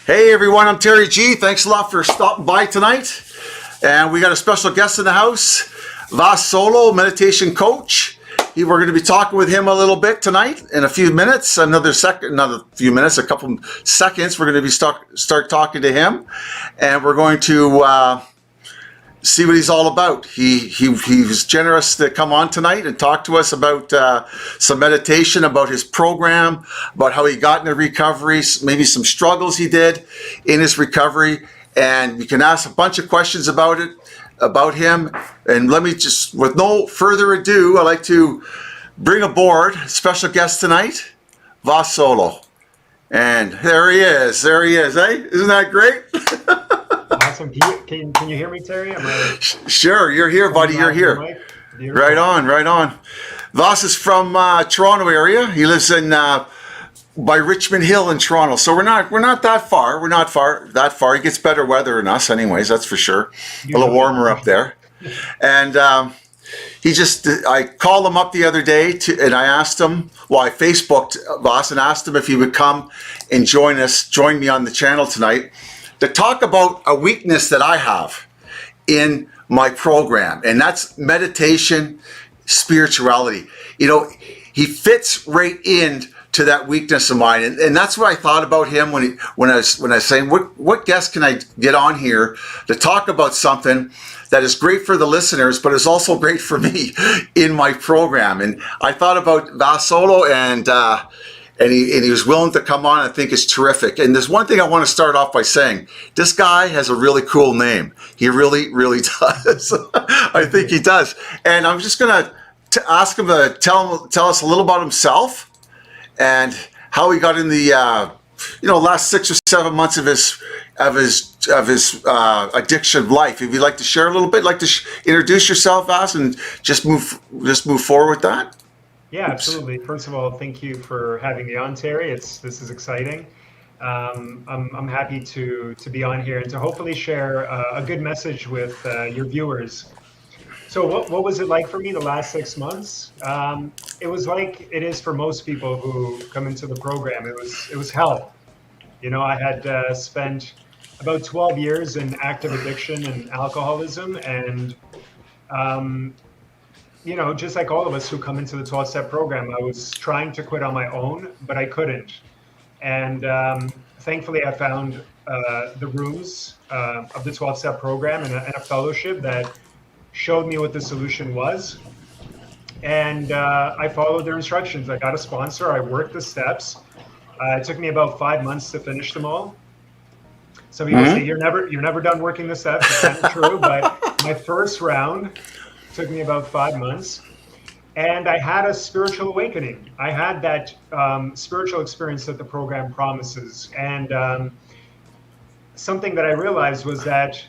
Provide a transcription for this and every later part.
Hey everyone, I'm Terry G. Thanks a lot for stopping by tonight. And we got a special guest in the house, Vas Solo, meditation coach. We're going to be talking with him a little bit tonight in a few minutes, a couple seconds. We're going to be start talking to him, and we're going to see what he's all about. He was generous to come on tonight and talk to us about some meditation, about his program, about how he got into recovery, maybe some struggles he did in his recovery. And you can ask a bunch of questions about him. And let me just, with no further ado, I'd like to bring aboard a special guest tonight, Vas Solo. And there he is, eh? Isn't that great? Awesome. Can you hear me, Terry? Sure, you're here, buddy. You're here. Right on. Vas is from Toronto area. He lives in by Richmond Hill in Toronto. So we're not that far. We're not that far. He gets better weather than us, anyways. That's for sure. A little warmer up there. And I called him up the other day and I asked him. Well, I Facebooked Vas and asked him if he would come and join me on the channel tonight to talk about a weakness that I have in my program, and that's meditation, spirituality. You know, he fits right into that weakness of mine, and that's what I thought about him when I was saying, what guest can I get on here to talk about something that is great for the listeners, but is also great for me in my program. And I thought about Vas Solo, and he was willing to come on. I think it's terrific. And there's one thing I want to start off by saying. This guy has a really cool name. He really, really does. I think he does. And I'm just going to ask him to tell us a little about himself and how he got in the last 6 or 7 months of his addiction life. If you'd like to share a little bit, like to introduce yourself, Vas, and just move forward with that. Yeah, absolutely. First of all, thank you for having me on, Terry. This is exciting. I'm happy to be on here and to hopefully share a good message with your viewers. So what was it like for me the last 6 months? It was like it is for most people who come into the program. It was hell. You know, I had spent about 12 years in active addiction and alcoholism, and just like all of us who come into the 12-step program, I was trying to quit on my own, but I couldn't. And thankfully, I found the rooms of the 12-step program and a fellowship that showed me what the solution was. And I followed their instructions. I got a sponsor. I worked the steps. It took me about 5 months to finish them all. Some people say you're never done working the steps. It's kind of true, but my first round took me about 5 months, and I had a spiritual awakening. I had that spiritual experience that the program promises, and something that I realized was that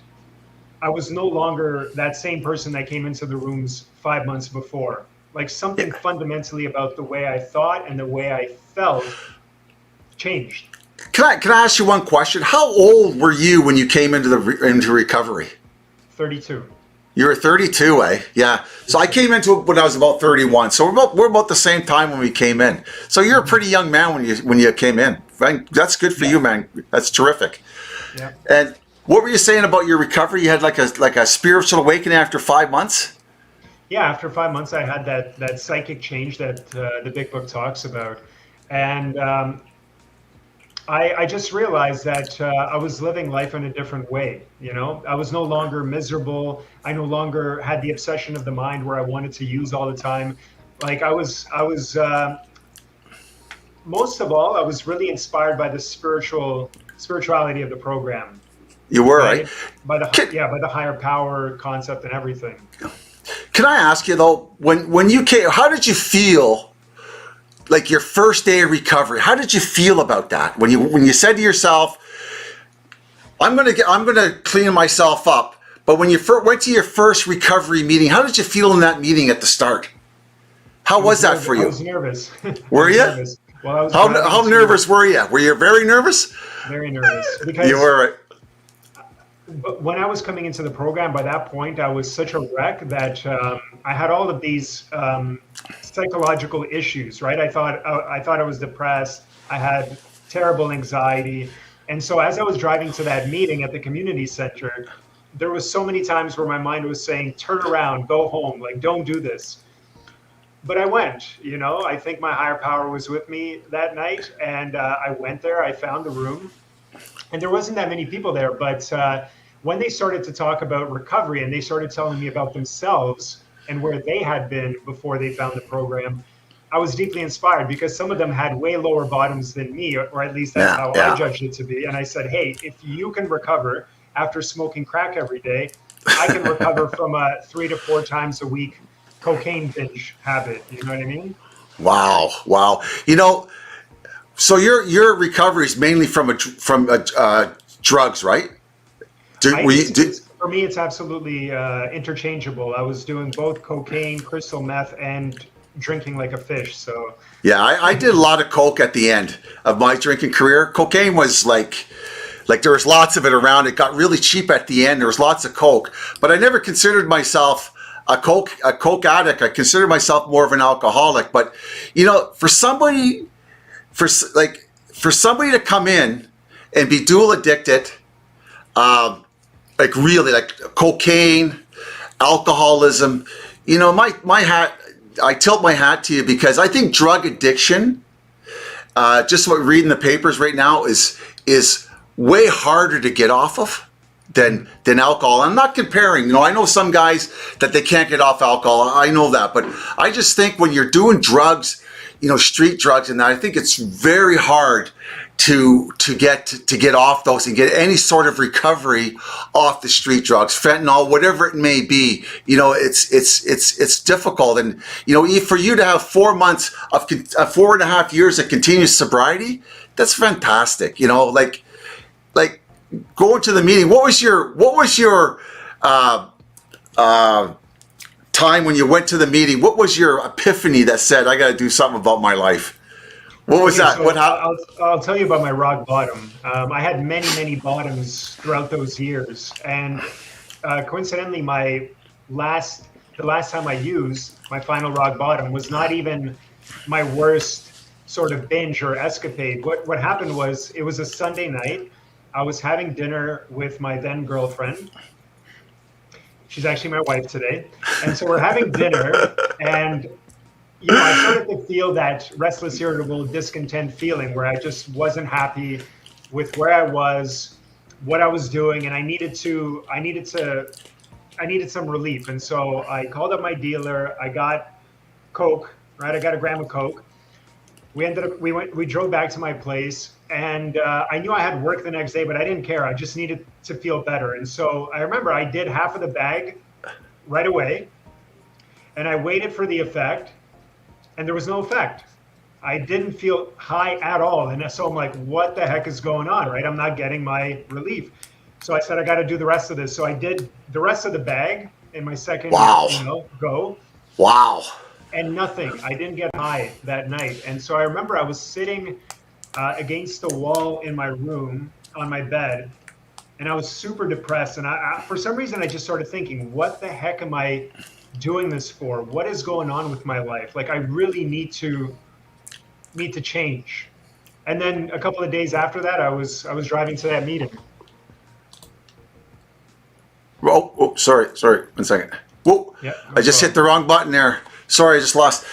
I was no longer that same person that came into the rooms 5 months before. Like something fundamentally about the way I thought and the way I felt changed. Can I ask you one question? How old were you when you came into recovery? 32. You were 32, eh? Yeah. So I came into it when I was about 31. So we're about the same time when we came in. So you're a pretty young man when you came in. Right? That's good for you, man. That's terrific. Yeah. And what were you saying about your recovery? You had like a spiritual awakening after 5 months? Yeah, after 5 months, I had that psychic change that the big book talks about, and I just realized that I was living life in a different way. You know, I was no longer miserable. I no longer had the obsession of the mind where I wanted to use all the time. Like I was most of all, I was really inspired by the spirituality of the program. You were, right? By the higher power concept and everything. Can I ask you though, when you came, how did you feel? Like your first day of recovery, how did you feel about that? When you said to yourself, I'm gonna clean myself up. But when you went to your first recovery meeting, how did you feel in that meeting at the start? How was that for you? I was nervous. Were you? Nervous. Well, how nervous were you? Were you very nervous? Very nervous. Because you were, right? But when I was coming into the program, by that point, I was such a wreck that I had all of these psychological issues, right? I thought I was depressed. I had terrible anxiety. And so as I was driving to that meeting at the community center, there was so many times where my mind was saying, turn around, go home, like, don't do this. But I went, I think my higher power was with me that night. And I went there, I found the room, and there wasn't that many people there. But when they started to talk about recovery and they started telling me about themselves and where they had been before they found the program, I was deeply inspired because some of them had way lower bottoms than me, or at least that's how I judged it to be. And I said, hey, if you can recover after smoking crack every day, I can recover from a 3 to 4 times a week cocaine binge habit. You know what I mean? Wow. So your recovery is mainly from drugs, right? For me, it's absolutely interchangeable. I was doing both cocaine, crystal meth, and drinking like a fish. So yeah, I did a lot of coke at the end of my drinking career. Cocaine was like there was lots of it around. It got really cheap at the end. There was lots of coke, but I never considered myself a coke addict. I considered myself more of an alcoholic. But for somebody to come in and be dual addicted, like cocaine, alcoholism, my hat. I tilt my hat to you because I think drug addiction, just what we read in the papers right now, is way harder to get off of than alcohol. I'm not comparing. I know some guys that they can't get off alcohol. I know that, but I just think when you're doing drugs, street drugs and that, I think it's very hard to get off those and get any sort of recovery off the street drugs, fentanyl, whatever it may be. It's difficult, and for you to have 4 months of 4.5 years of continuous sobriety, that's fantastic. Like going to the meeting. What was your time when you went to the meeting? What was your epiphany that said, I got to do something about my life? What was that? So I'll tell you about my rock bottom. I had many, many bottoms throughout those years. And coincidentally, the last time I used my final rock bottom was not even my worst sort of binge or escapade. What happened was, it was a Sunday night. I was having dinner with my then girlfriend. She's actually my wife today. And so we're having dinner, and I started to feel that restless, irritable, discontent feeling where I just wasn't happy with where I was, what I was doing, and I needed some relief. And so I called up my dealer. I got Coke, right? I got a gram of Coke. We drove back to my place, and I knew I had work the next day, but I didn't care. I just needed to feel better. And so I remember I did half of the bag right away, and I waited for the effect, and there was no effect. I didn't feel high at all. And so I'm like, what the heck is going on, right? I'm not getting my relief. So I said, I got to do the rest of this. So I did the rest of the bag in my second go. Wow. And nothing. I didn't get high that night. And so I remember I was sitting against the wall in my room on my bed, and I was super depressed. And I for some reason, I just started thinking, what the heck am I doing this for? What is going on with my life? Like, I really need to change. And then a couple of days after that, I was driving to that meeting. Oh, sorry. 1 second. Whoa, Yeah, I just hit the wrong button there. Sorry, I just lost.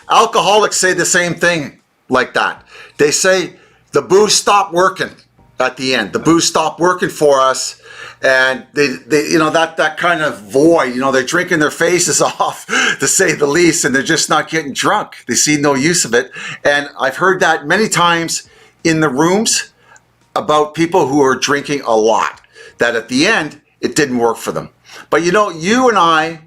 Alcoholics say the same thing like that. They say the booze stopped working at the end. The booze stopped working for us, and they that kind of void. They're drinking their faces off, to say the least, and they're just not getting drunk. They see no use of it, and I've heard that many times in the rooms about people who are drinking a lot. That at the end it didn't work for them. But you and I,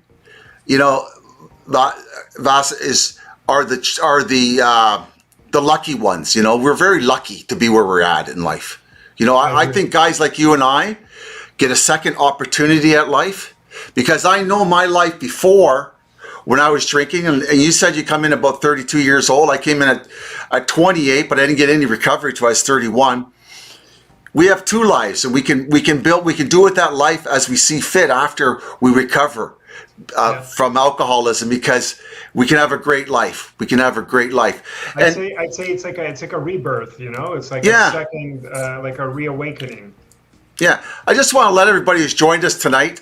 Vas are the lucky ones. We're very lucky to be where we're at in life. I think guys like you and I get a second opportunity at life, because I know my life before, when I was drinking, and you said you come in about 32 years old. I came in at 28, but I didn't get any recovery till I was 31. We have two lives, and we can do with that life as we see fit after we recover. from alcoholism, because we can have a great life. We can have a great life. I'd say it's like a rebirth. It's like a second, like a reawakening. Yeah, I just want to let everybody who's joined us tonight,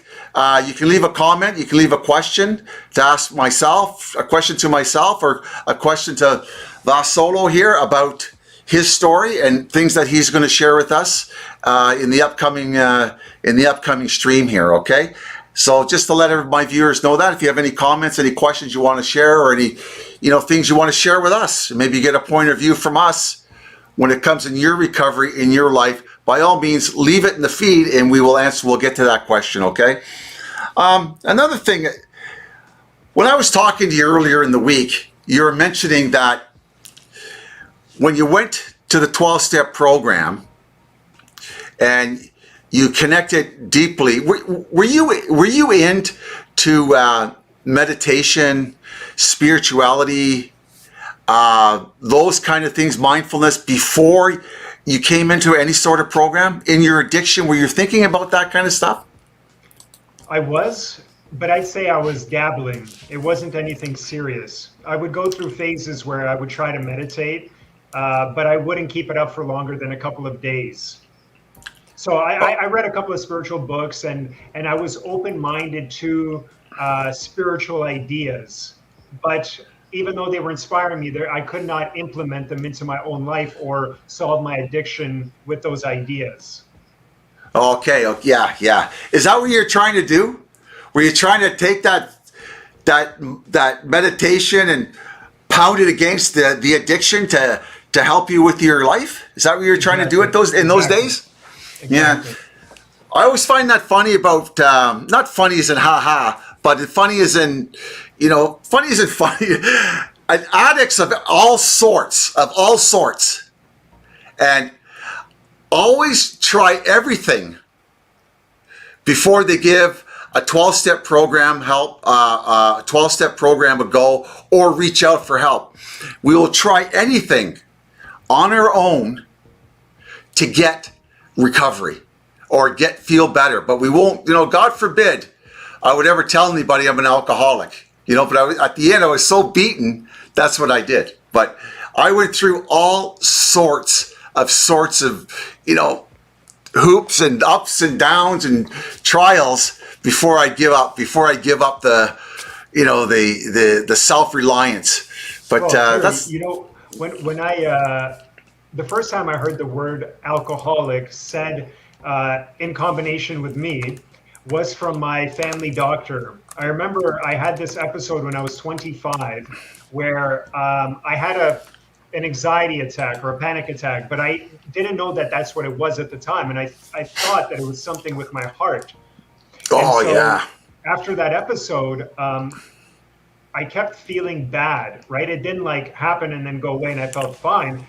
you can leave a comment, you can leave a question to ask myself, a question to myself, or a question to Vas Solo here about his story and things that he's going to share with us in the upcoming stream here. Okay, so just to let my viewers know that if you have any comments, any questions you want to share, or any things you want to share with us, maybe get a point of view from us when it comes in your recovery in your life, by all means, leave it in the feed and we will answer. We'll get to that question, okay? Another thing, when I was talking to you earlier in the week, you were mentioning that when you went to the 12-step program and you connected deeply, were you into meditation, spirituality, those kind of things, mindfulness, before you came into any sort of program in your addiction? Were you thinking about that kind of stuff? I was, but I'd say I was dabbling. It wasn't anything serious. I would go through phases where I would try to meditate, but I wouldn't keep it up for longer than a couple of days. So I read a couple of spiritual books, and I was open-minded to spiritual ideas, but even though they were inspiring me, I could not implement them into my own life or solve my addiction with those ideas. Okay, yeah. Is that what you're trying to do? Were you trying to take that meditation and pound it against the addiction to help you with your life? Is that what you're trying to do in those days? Exactly. Yeah. I always find that funny about, not funny as in ha-ha, but funny as in, funny isn't funny. Addicts of all sorts, and always try everything before they give a 12-step program help, a 12-step program a go, or reach out for help. We will try anything on our own to get recovery or feel better, but we won't, God forbid I would ever tell anybody I'm an alcoholic, but at the end I was so beaten, that's what I did. But I went through all sorts of hoops and ups and downs and trials before I give up the self-reliance. But that's, when I the first time I heard the word alcoholic said in combination with me was from my family doctor. I remember I had this episode when I was 25 where I had an anxiety attack or a panic attack, but I didn't know that that's what it was at the time. And I thought that it was something with my heart. Oh, yeah. After that episode, I kept feeling bad, right? It didn't happen and then go away and I felt fine.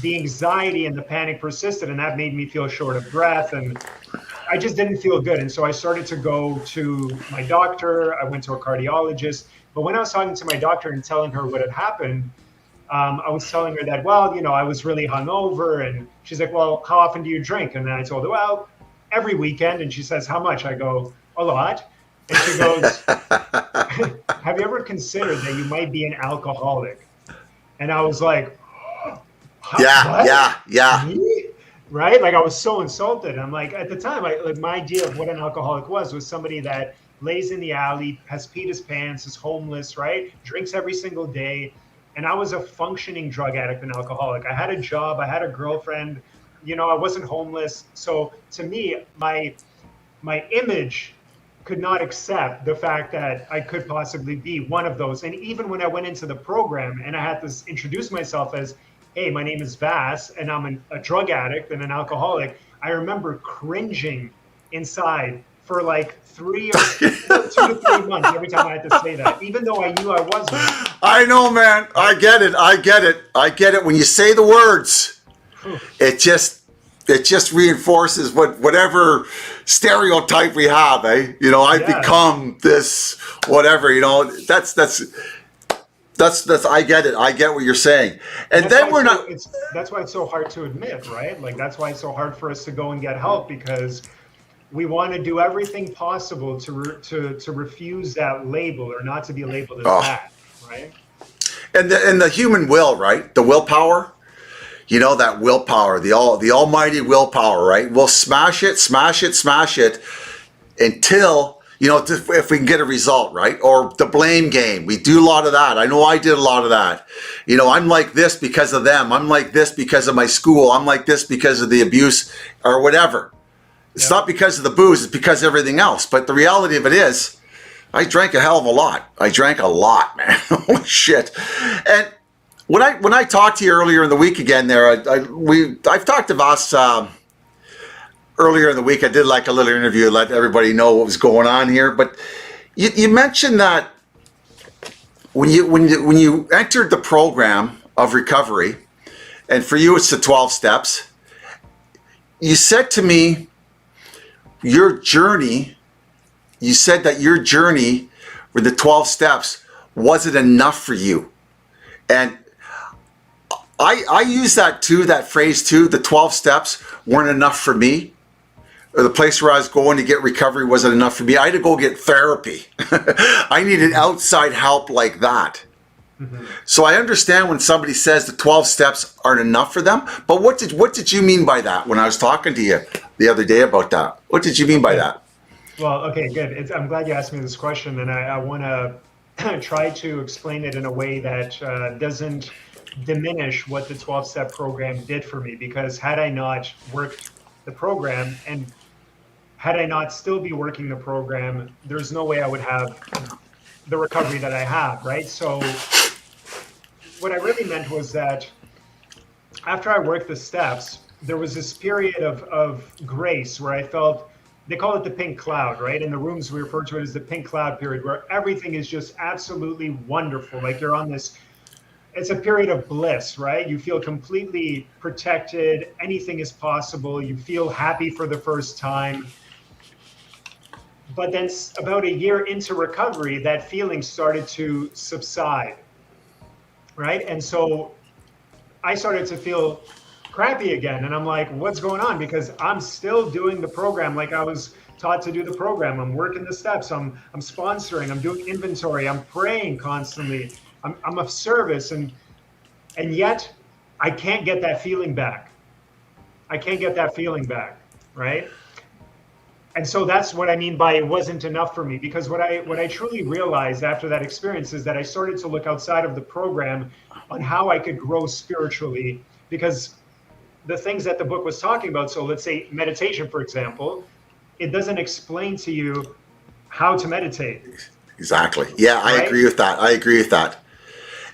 The anxiety and the panic persisted, and that made me feel short of breath, and I just didn't feel good. And so I started to go to my doctor. I went to a cardiologist. But when I was talking to my doctor and telling her what had happened, I was telling her that, I was really hungover. And she's like, well, how often do you drink? And then I told her, well, every weekend. And she says, how much? I go, a lot. And she goes, have you ever considered that you might be an alcoholic? And I was like, yeah. Me? Right? I was so insulted. I'm like, at the time, my idea of what an alcoholic was somebody that lays in the alley, has peed his pants, is homeless, right? Drinks every single day. And I was a functioning drug addict and alcoholic. I had a job, I had a girlfriend, I wasn't homeless. So to me, my image could not accept the fact that I could possibly be one of those. And even when I went into the program and I had to introduce myself as, hey, my name is Vas, and I'm a drug addict and an alcoholic, I remember cringing inside for 2 to 3 months every time I had to say that, even though I knew I wasn't. I know, man. I get it. When you say the words, it just reinforces whatever stereotype we have, eh? I've become this, whatever, that's I get it. I get what you're saying. And then we're not. That's why it's so hard to admit, right? That's why it's so hard for us to go and get help, because we want to do everything possible to refuse that label or not to be labeled as Oh. that, right? And the human will, right? The willpower. You know, that willpower, the almighty willpower, right? We'll smash it until, you know, if we can get a result, right? Or the blame game. We do a lot of that. I know I did a lot of that. You know, I'm like this because of them. I'm like this because of my school. I'm like this because of the abuse or whatever. It's not because of the booze. It's because of everything else. But the reality of it is, I drank a hell of a lot. I drank a lot, man. Holy shit. And when I talked to you earlier in the week again there, I've talked to Vas earlier in the week. I did like a little interview, let everybody know what was going on here. But you mentioned that when you entered the program of recovery, and for you it's the 12 steps, you said to me, you said that your journey with the 12 steps wasn't enough for you. And I use that too, that phrase too, the 12 steps weren't enough for me. Or the place where I was going to get recovery wasn't enough for me. I had to go get therapy. I needed outside help like that. Mm-hmm. So I understand when somebody says the 12 steps aren't enough for them, but what did you mean by that when I was talking to you the other day about that? What did you mean by that? Well, okay, good. I'm glad you asked me this question, and I want to try to explain it in a way that doesn't diminish what the 12-step program did for me, because had I not worked the program and had I not still be working the program, there's no way I would have the recovery that I have, right? So what I really meant was that after I worked the steps, there was this period of grace where I felt, they call it the pink cloud, right? In the rooms, we refer to it as the pink cloud period, where everything is just absolutely wonderful. Like you're on this, it's a period of bliss, right? You feel completely protected. Anything is possible. You feel happy for the first time. But then about a year into recovery, that feeling started to subside, right? And so I started to feel crappy again. And I'm like, what's going on? Because I'm still doing the program like I was taught to do the program. I'm working the steps. I'm sponsoring. I'm doing inventory. I'm praying constantly. I'm of service. And yet I can't get that feeling back. I can't get that feeling back, right? And so that's what I mean by it wasn't enough for me, because what I truly realized after that experience is that I started to look outside of the program on how I could grow spiritually, because the things that the book was talking about, so let's say meditation, for example, it doesn't explain to you how to meditate. Exactly. Yeah, I agree with that. I agree with that.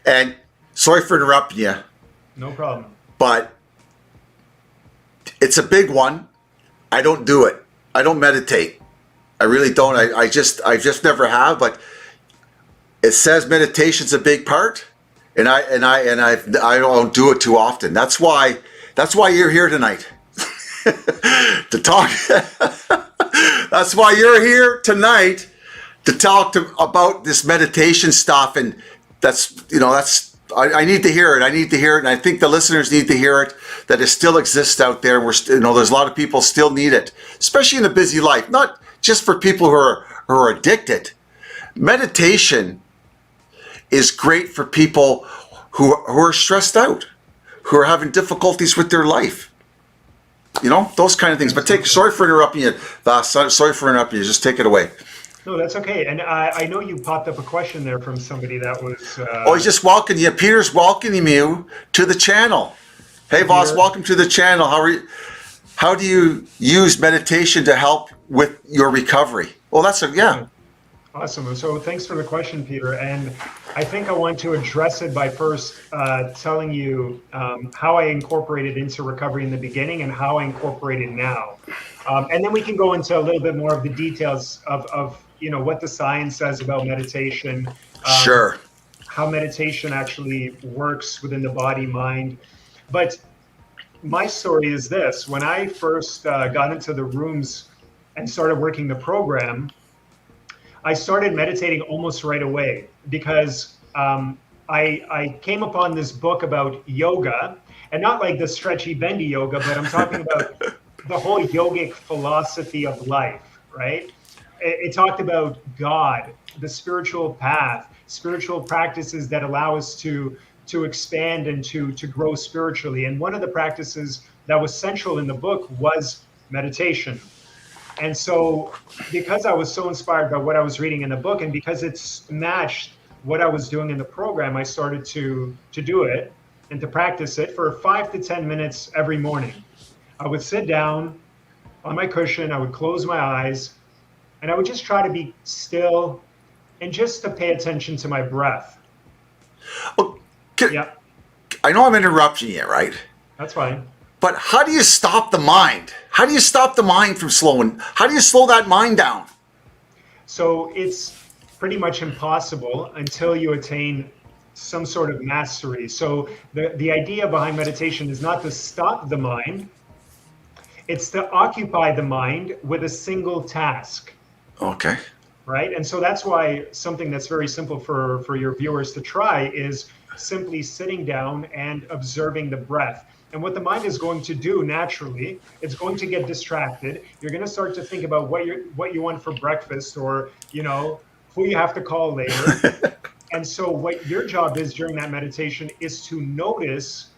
And sorry for interrupting you. No problem. But it's a big one. I don't do it. I don't meditate. I really don't. I just never have. But it says meditation's a big part, and I don't do it too often. That's why you're here tonight to talk. That's why you're here tonight to talk about this meditation stuff, and I need to hear it. I need to hear it, and I think the listeners need to hear it, that it still exists out there. There's a lot of people still need it, especially in a busy life. Not just for people who are addicted. Meditation is great for people who are stressed out, who are having difficulties with their life. Those kind of things. But sorry for interrupting you, Vas. Sorry for interrupting you. Just take it away. No, that's okay. And I know you popped up a question there from somebody that was... he's just welcoming you. Peter's welcoming you to the channel. Hey, Vas, welcome to the channel. How do you use meditation to help with your recovery? Well, yeah. Awesome. So thanks for the question, Peter. And I think I want to address it by first telling you how I incorporated into recovery in the beginning and how I incorporate it now. And then we can go into a little bit more of the details of what the science says about meditation. Sure. How meditation actually works within the body, mind. But my story is this. When I first got into the rooms and started working the program, I started meditating almost right away, because I came upon this book about yoga, and not like the stretchy bendy yoga, but I'm talking about the whole yogic philosophy of life, right? It talked about God, the spiritual path, spiritual practices that allow us to expand and to grow spiritually. And one of the practices that was central in the book was meditation. And so, because I was so inspired by what I was reading in the book, and because it's matched what I was doing in the program, I started to do it and to practice it for 5 to 10 minutes every morning. I would sit down on my cushion, I would close my eyes, and I would just try to be still and just to pay attention to my breath. Well, Yeah, I know I'm interrupting you, right? that's fine. But how do you stop the mind? How do you stop the mind from slowing? How do you slow that mind down? So it's pretty much impossible until you attain some sort of mastery. So the idea behind meditation is not to stop the mind, it's to occupy the mind with a single task. Okay. Right? And so that's why something that's very simple for your viewers to try is simply sitting down and observing the breath. And what the mind is going to do naturally, it's going to get distracted. You're going to start to think about what you want for breakfast, or who you have to call later. And so what your job is during that meditation is to notice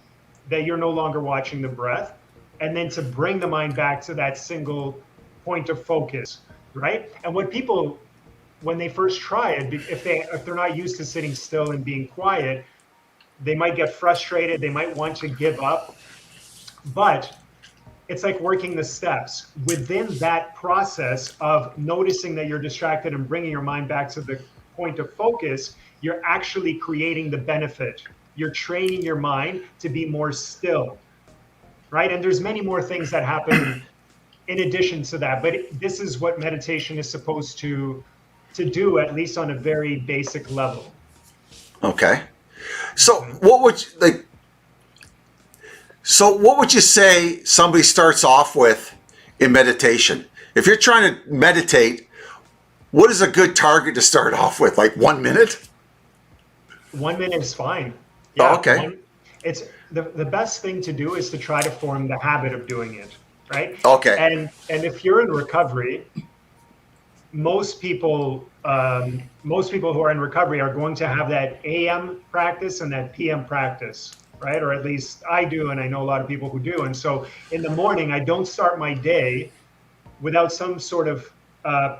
that you're no longer watching the breath, and then to bring the mind back to that single point of focus, right? And what people, when they first try it, if they're not used to sitting still and being quiet, they might get frustrated, they might want to give up. But it's like working the steps. Within that process of noticing that you're distracted and bringing your mind back to the point of focus, you're actually creating the benefit. You're training your mind to be more still, right? And there's many more things that happen in addition to that. But this is what meditation is supposed to do, at least on a very basic level. Okay. So what would what would you say somebody starts off with in meditation? If you're trying to meditate, what is a good target to start off with? Like 1 minute? 1 minute is fine. Yeah, oh, okay. It's the best thing to do is to try to form the habit of doing it, right? Okay. And if you're in recovery, most people who are in recovery are going to have that AM practice and that PM practice, right? Or at least I do, and I know a lot of people who do. And so in the morning, I don't start my day without some sort of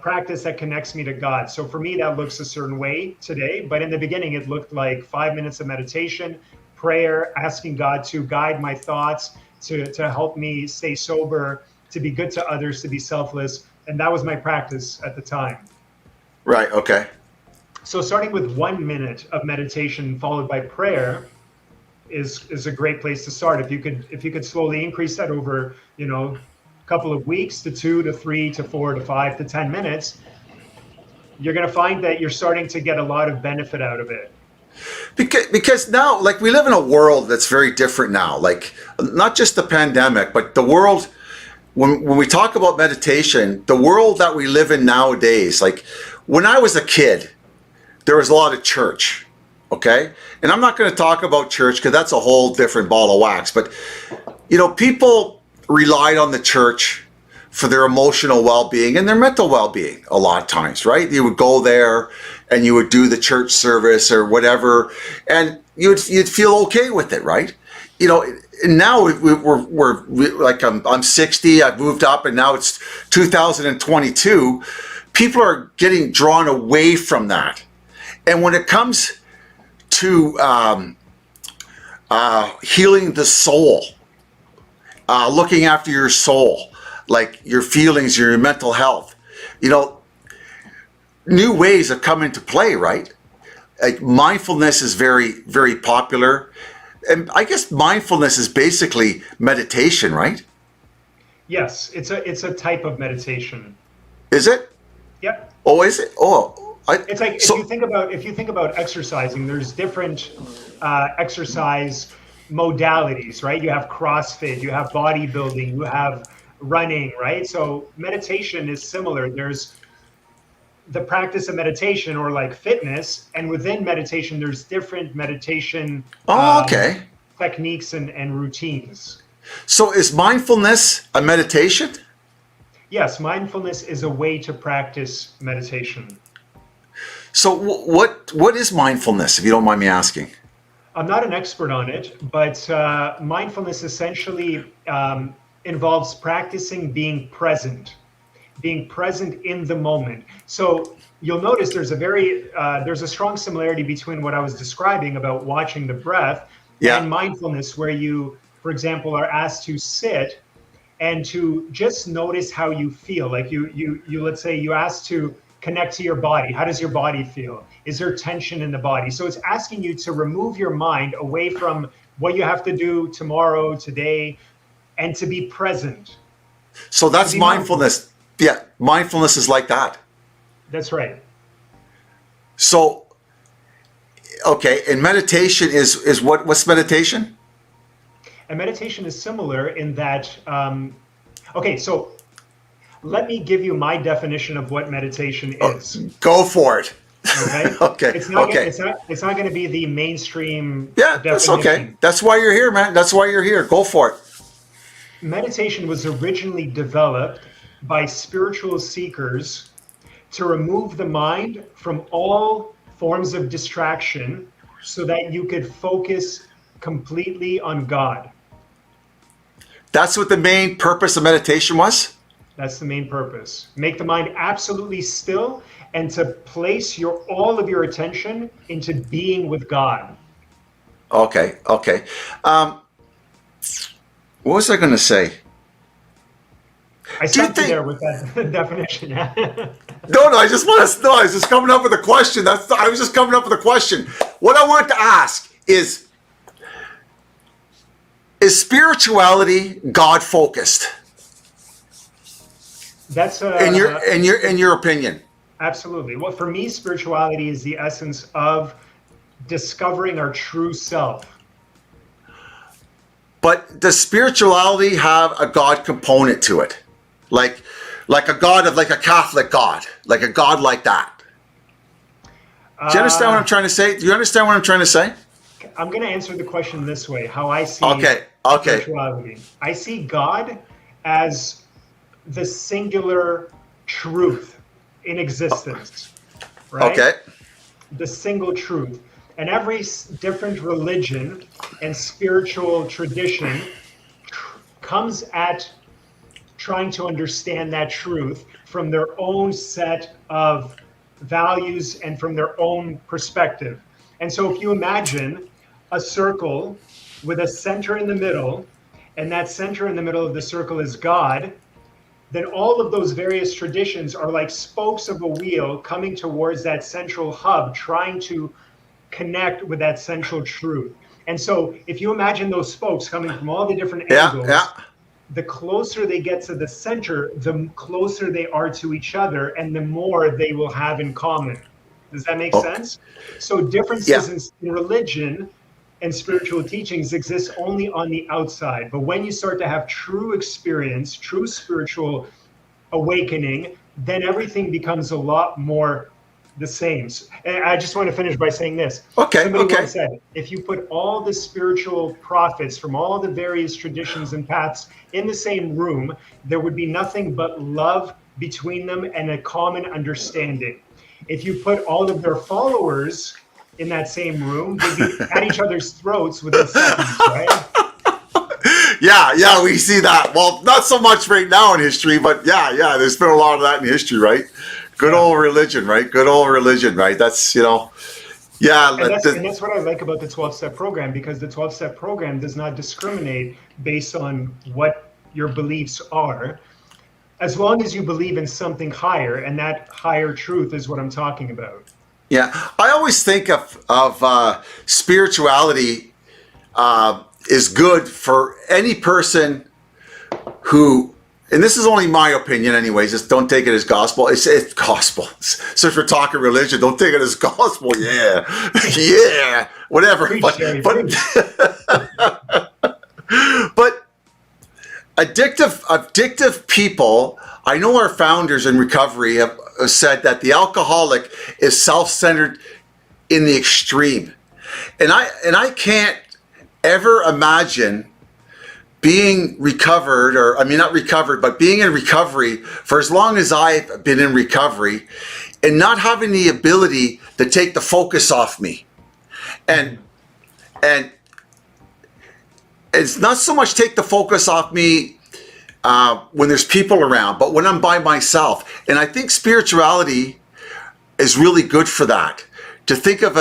practice that connects me to God. So for me, that looks a certain way today. But in the beginning, it looked like 5 minutes of meditation, prayer, asking God to guide my thoughts, to help me stay sober, to be good to others, to be selfless. And that was my practice at the time. Right. Okay. So starting with 1 minute of meditation followed by prayer is a great place to start. If you could slowly increase that over, a couple of weeks to 2 to 3 to 4 to 5 to 10 minutes, you're going to find that you're starting to get a lot of benefit out of it. Because now, like, we live in a world that's very different now. Like, not just the pandemic, but the world. When we talk about meditation, the world that we live in nowadays, like when I was a kid, there was a lot of church, okay? And I'm not going to talk about church because that's a whole different ball of wax. But, people relied on the church for their emotional well-being and their mental well-being a lot of times, right? You would go there and you would do the church service or whatever, and you'd feel okay with it, right? Now we're like, I'm 60, I've moved up, and now it's 2022. People are getting drawn away from that. And when it comes to healing the soul, looking after your soul, like your feelings, your mental health, new ways have come into play, right? Like mindfulness is very, very popular. And I guess mindfulness is basically meditation, right? Yes, it's a type of meditation. Is it? Yep. Oh, is it? Oh, it's like if you think about exercising, there's different exercise modalities, right? You have CrossFit, you have bodybuilding, you have running, right? So meditation is similar. There's the practice of meditation, or like fitness, and within meditation there's different meditation techniques and routines. So is mindfulness a meditation? Yes, mindfulness is a way to practice meditation. So what is mindfulness, if you don't mind me asking? I'm not an expert on it, but mindfulness essentially involves practicing being present in the moment. So you'll notice there's a strong similarity between what I was describing about watching the breath Yeah. and mindfulness, where you, for example, are asked to sit and to just notice how you feel. Like you let's say you ask to connect to your body. How does your body feel? Is there tension in the body? So it's asking you to remove your mind away from what you have to do tomorrow, today, and to be present, So to that's be mindful. mindfulness. Yeah, mindfulness is like that. That's right. So okay, and meditation is what's meditation? And meditation is similar in that, okay, so let me give you my definition of what meditation is. Go for it. Okay, Okay, okay. it's not going to be the mainstream Yeah, that's okay. definition. That's why you're here, man. That's why you're here. Go for it. Meditation was originally developed by spiritual seekers to remove the mind from all forms of distraction so that you could focus completely on God. That's what the main purpose of meditation was? That's the main purpose. Make the mind absolutely still and to place all of your attention into being with God. Okay, okay. What was I going to say? I Do you stumped you think? there with that definition. No, I just want to know. I was just coming up with a question. I was just coming up with a question. What I want to ask is spirituality God focused? That's In your opinion? absolutely. Well, for me, spirituality is the essence of discovering our true self. But does spirituality have a God component to it? Like a God of like a Catholic God, like a God like that. Do you understand what I'm trying to say? Do you understand what I'm trying to say? I'm going to answer the question this way, how I see Okay. spirituality. I see God as the singular truth in existence, right? Okay. The single truth. And every different religion and spiritual tradition comes at trying to understand that truth from their own set of values and from their own perspective. And so if you imagine a circle with a center in the middle, and that center in the middle of the circle is God, then all of those various traditions are like spokes of a wheel coming towards that central hub, trying to connect with that central truth. And so if you imagine those spokes coming from all the different Yeah. angles, Yeah. the closer they get to the center, the closer they are to each other and the more they will have in common. Does that make Okay. sense? So Yeah. differences in religion and spiritual teachings exist only on the outside. But when you start to have true experience, true spiritual awakening, then everything becomes a lot more the same. And I just want to finish by saying this. Okay. Somebody Okay. once said, if you put all the spiritual prophets from all the various traditions and paths in the same room, there would be nothing but love between them and a common understanding. If you put all of their followers in that same room, they'd be at each other's throats within seconds, right? Yeah, we see that. Well, not so much right now in history, but yeah, there's been a lot of that in history, right? Good old religion, right? Good old religion, right? That's, yeah. And that's what I like about the 12-step program, because the 12-step program does not discriminate based on what your beliefs are, as long as you believe in something higher, and that higher truth is what I'm talking about. Yeah, I always think of spirituality is good for any person who, and this is only my opinion anyways, just don't take it as gospel. It's gospel. So if you're talking religion, don't take it as gospel. Yeah. Yeah. Whatever. Preach, But Jerry, but preach. but addictive people, I know our founders in recovery have said that the alcoholic is self-centered in the extreme. And I can't ever imagine being recovered, or I mean, not recovered, but being in recovery for as long as I've been in recovery, and not having the ability to take the focus off me. And it's not so much take the focus off me when there's people around, but when I'm by myself. And I think spirituality is really good for that. To think of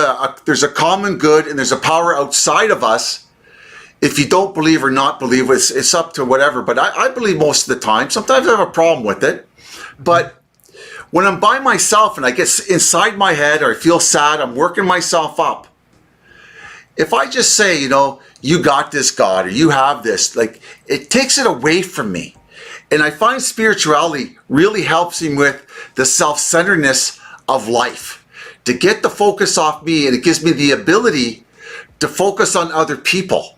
there's a common good and there's a power outside of us. If you don't believe or not believe, it's up to whatever. But I believe most of the time. Sometimes I have a problem with it. But when I'm by myself and I get inside my head or I feel sad, I'm working myself up. If I just say, you got this, God, or you have this, like, it takes it away from me. And I find spirituality really helps me with the self-centeredness of life, to get the focus off me, and it gives me the ability to focus on other people,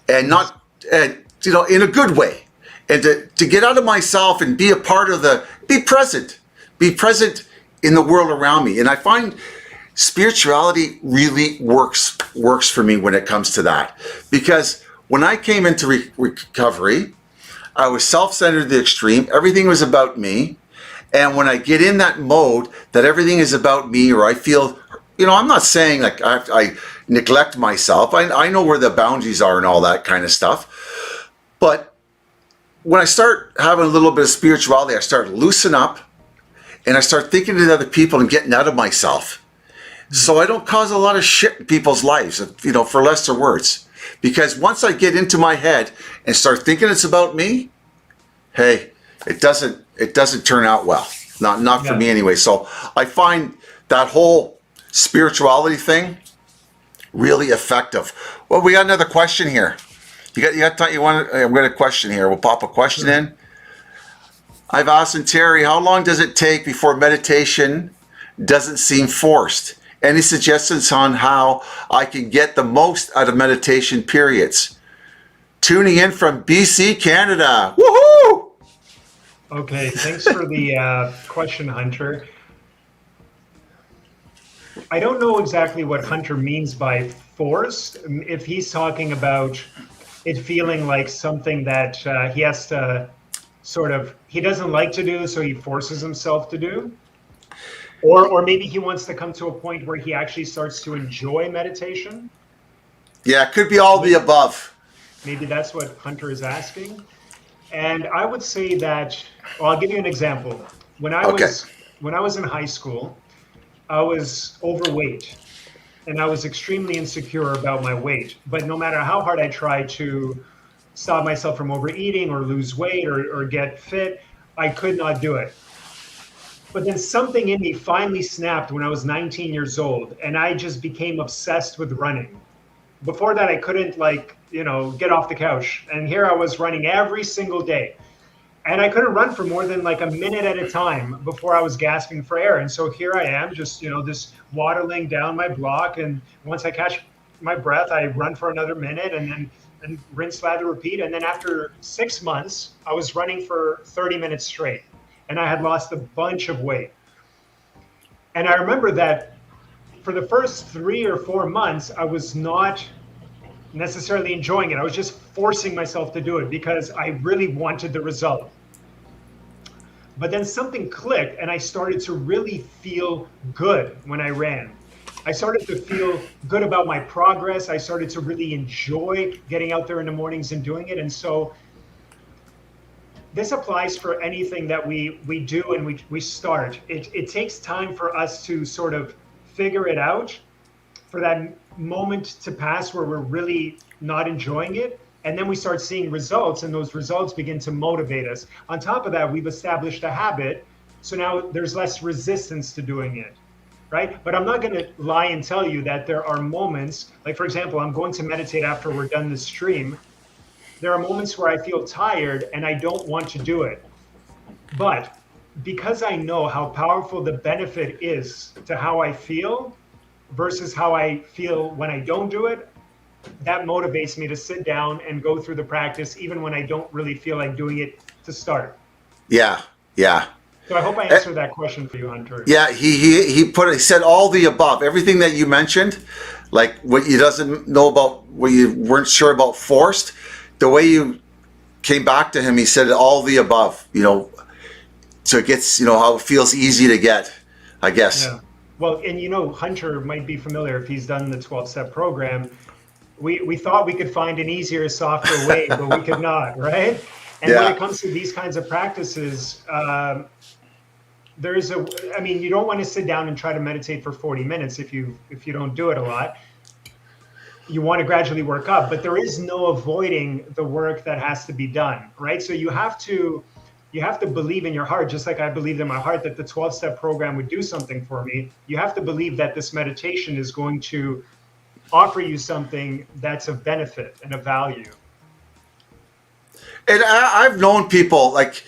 and not, in a good way, and to get out of myself and be a part of be present in the world around me. And I find spirituality really works for me when it comes to that, because when I came into recovery, I was self-centered to the extreme. Everything was about me. And when I get in that mode that everything is about me, or I feel, I'm not saying like I neglect myself. I know where the boundaries are and all that kind of stuff. But when I start having a little bit of spirituality, I start to loosen up, and I start thinking to other people and getting out of myself. So I don't cause a lot of shit in people's lives, for lesser words. Because once I get into my head and start thinking it's about me, hey, it doesn't turn out well. Not for me anyway. So I find that whole spirituality thing really effective. Well, we got another question here. You got time? I've got a question here. We'll pop a question in. I've asked Terry, how long does it take before meditation doesn't seem forced? Any suggestions on how I can get the most out of meditation periods? Tuning in from BC, Canada. Woohoo! Okay, thanks for the question, Hunter. I don't know exactly what Hunter means by forced. If he's talking about it feeling like something that he has to he doesn't like to do, so he forces himself to do. Or maybe he wants to come to a point where he actually starts to enjoy meditation. Yeah, it could be all the above. Maybe that's what Hunter is asking. And I would say that, I'll give you an example. When I was in high school, I was overweight, and I was extremely insecure about my weight. But no matter how hard I tried to stop myself from overeating or lose weight or get fit, I could not do it. But then something in me finally snapped when I was 19 years old, and I just became obsessed with running. Before that, I couldn't get off the couch. And here I was running every single day. And I couldn't run for more than like a minute at a time before I was gasping for air. And so here I am, just, this waddling down my block. And once I catch my breath, I run for another minute and rinse, lather, repeat. And then after 6 months, I was running for 30 minutes straight. And I had lost a bunch of weight. And I remember that for the first 3 or 4 months, I was not necessarily enjoying it. I was just forcing myself to do it because I really wanted the result. But then something clicked, and I started to really feel good when I ran. I started to feel good about my progress. I started to really enjoy getting out there in the mornings and doing it. And so this applies for anything that we do and we start. It takes time for us to sort of figure it out, for that moment to pass where we're really not enjoying it. And then we start seeing results, and those results begin to motivate us. On top of that, we've established a habit. So now there's less resistance to doing it, right? But I'm not going to lie and tell you that there are moments, like for example, I'm going to meditate after we're done this stream. There are moments where I feel tired and I don't want to do it. But because I know how powerful the benefit is to how I feel versus how I feel when I don't do it, that motivates me to sit down and go through the practice even when I don't really feel like doing it to start. Yeah. So I hope I answered that question for you, Hunter. Yeah, he said all the above, everything that you mentioned, like what you doesn't know about, what you weren't sure about forced, the way you came back to him. He said all the above, so it gets, how it feels easy to get, I guess. Yeah. Well, and Hunter might be familiar if he's done the 12-step program. We thought we could find an easier, softer way, but we could not, right? And when it comes to these kinds of practices, you don't want to sit down and try to meditate for 40 minutes if you don't do it a lot. You want to gradually work up, but there is no avoiding the work that has to be done, right? So you have to believe in your heart, just like I believed in my heart that the 12-step program would do something for me. You have to believe that this meditation is going to offer you something that's of benefit and of value. And I've known people, like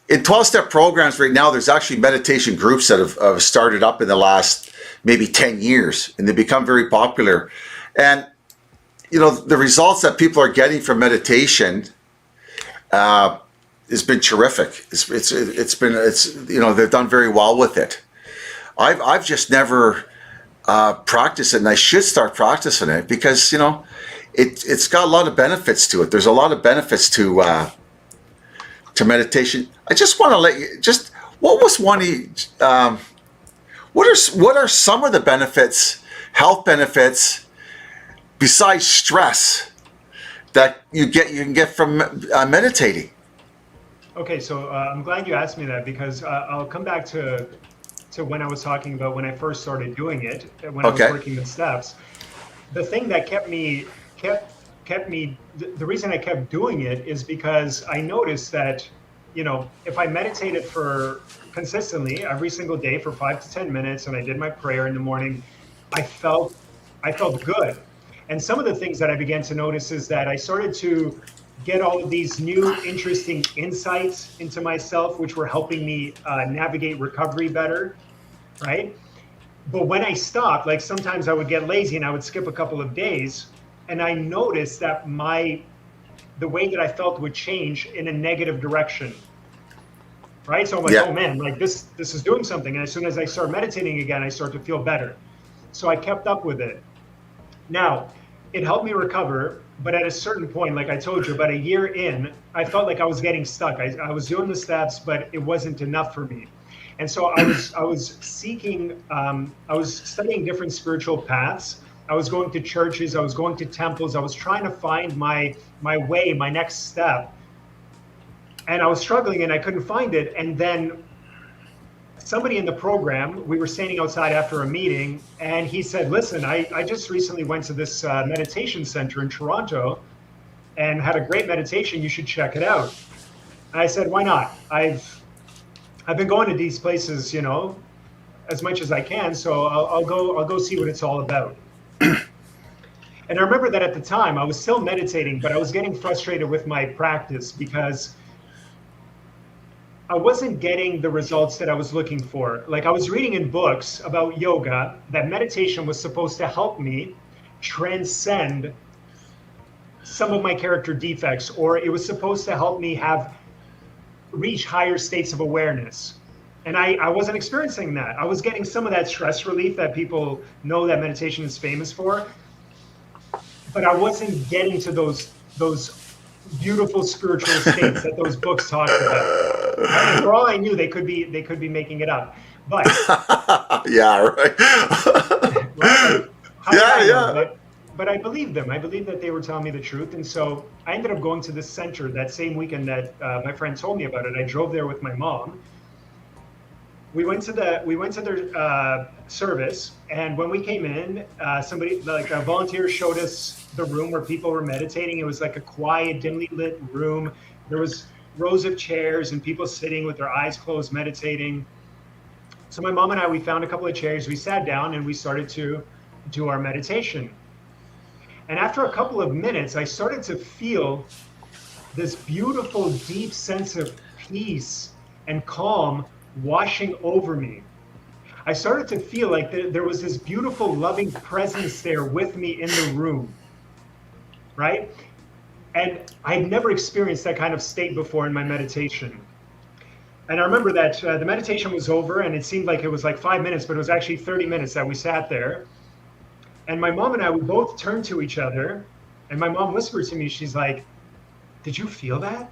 in 12-step programs right now, there's actually meditation groups that have started up in the last maybe 10 years, and they become very popular. And, the results that people are getting from meditation has been terrific. They've done very well with it. I've just never practiced it, and I should start practicing it because it's got a lot of benefits to it. There's a lot of benefits to meditation. I just want to let you what was one what are some of the benefits, health benefits besides stress that you can get from meditating? Okay, so I'm glad you asked me that because I'll come back to when I was talking about when I first started doing it, when I was working the steps. The thing that kept me the reason I kept doing it is because I noticed that, if I meditated for consistently every single day for 5 to 10 minutes and I did my prayer in the morning, I felt good. And some of the things that I began to notice is that I started to get all of these new interesting insights into myself, which were helping me navigate recovery better, right? But when I stopped, like sometimes I would get lazy and I would skip a couple of days, and I noticed that the way that I felt would change in a negative direction, right? So I'm like, oh man, like this is doing something. And as soon as I start meditating again, I start to feel better. So I kept up with it. Now, it helped me recover, but at a certain point, like I told you, about a year in, I felt like I was getting stuck. I was doing the steps, but it wasn't enough for me. And so I was seeking, I was studying different spiritual paths. I was going to churches, I was going to temples, I was trying to find my way, my next step. And I was struggling and I couldn't find it. And then somebody in the program, we were standing outside after a meeting, and he said, listen, I just recently went to this meditation center in Toronto and had a great meditation. You should check it out. And I said, why not? I've been going to these places, as much as I can. So I'll go see what it's all about. And I remember that at the time I was still meditating, but I was getting frustrated with my practice because I wasn't getting the results that I was looking for. Like I was reading in books about yoga that meditation was supposed to help me transcend some of my character defects, or it was supposed to help me reach higher states of awareness. And I wasn't experiencing that. I was getting some of that stress relief that people know that meditation is famous for, but I wasn't getting to those beautiful spiritual states that those books talked about. And for all I knew, they could be making it up. But yeah, right. right? Yeah. But I believed them. I believed that they were telling me the truth. And so I ended up going to this center that same weekend that my friend told me about it. I drove there with my mom. We went to their service, and when we came in, somebody, like a volunteer, showed us the room where people were meditating. It was like a quiet, dimly lit room. There was rows of chairs and people sitting with their eyes closed, meditating. So my mom and I, we found a couple of chairs. We sat down and we started to do our meditation. And after a couple of minutes, I started to feel this beautiful, deep sense of peace and calm washing over me. I started to feel like there was this beautiful, loving presence there with me in the room, right? And I'd never experienced that kind of state before in my meditation. And I remember that the meditation was over, and it seemed like it was like 5 minutes, but it was actually 30 minutes that we sat there. And my mom and I, we both turned to each other, and my mom whispered to me, she's like, "Did you feel that?"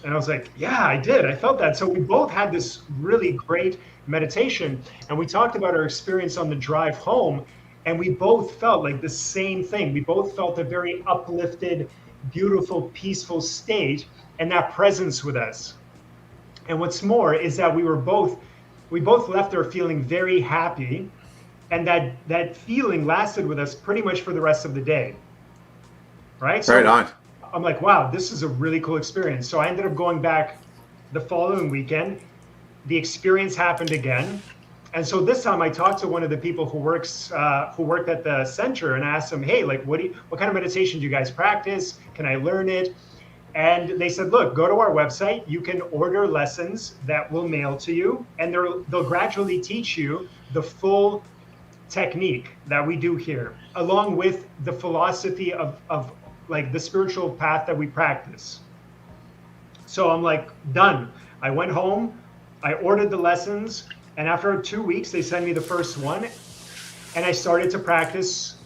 And I was like, yeah, I did. I felt that. So we both had this really great meditation, and we talked about our experience on the drive home, and we both felt like the same thing. We both felt a very uplifted, beautiful, peaceful state, and that presence with us. And what's more is that we both left there feeling very happy, and that feeling lasted with us pretty much for the rest of the day. Right? Right So on. I'm like, wow, this is a really cool experience. So I ended up going back the following weekend. The experience happened again. And so this time I talked to one of the people who worked at the center, and asked them, hey, like, what kind of meditation do you guys practice? Can I learn it? And they said, look, go to our website. You can order lessons that we'll mail to you, and they'll gradually teach you the full technique that we do here, along with the philosophy of like the spiritual path that we practice. So I'm like, done. I went home, I ordered the lessons, and after 2 weeks, they sent me the first one, and I started to practice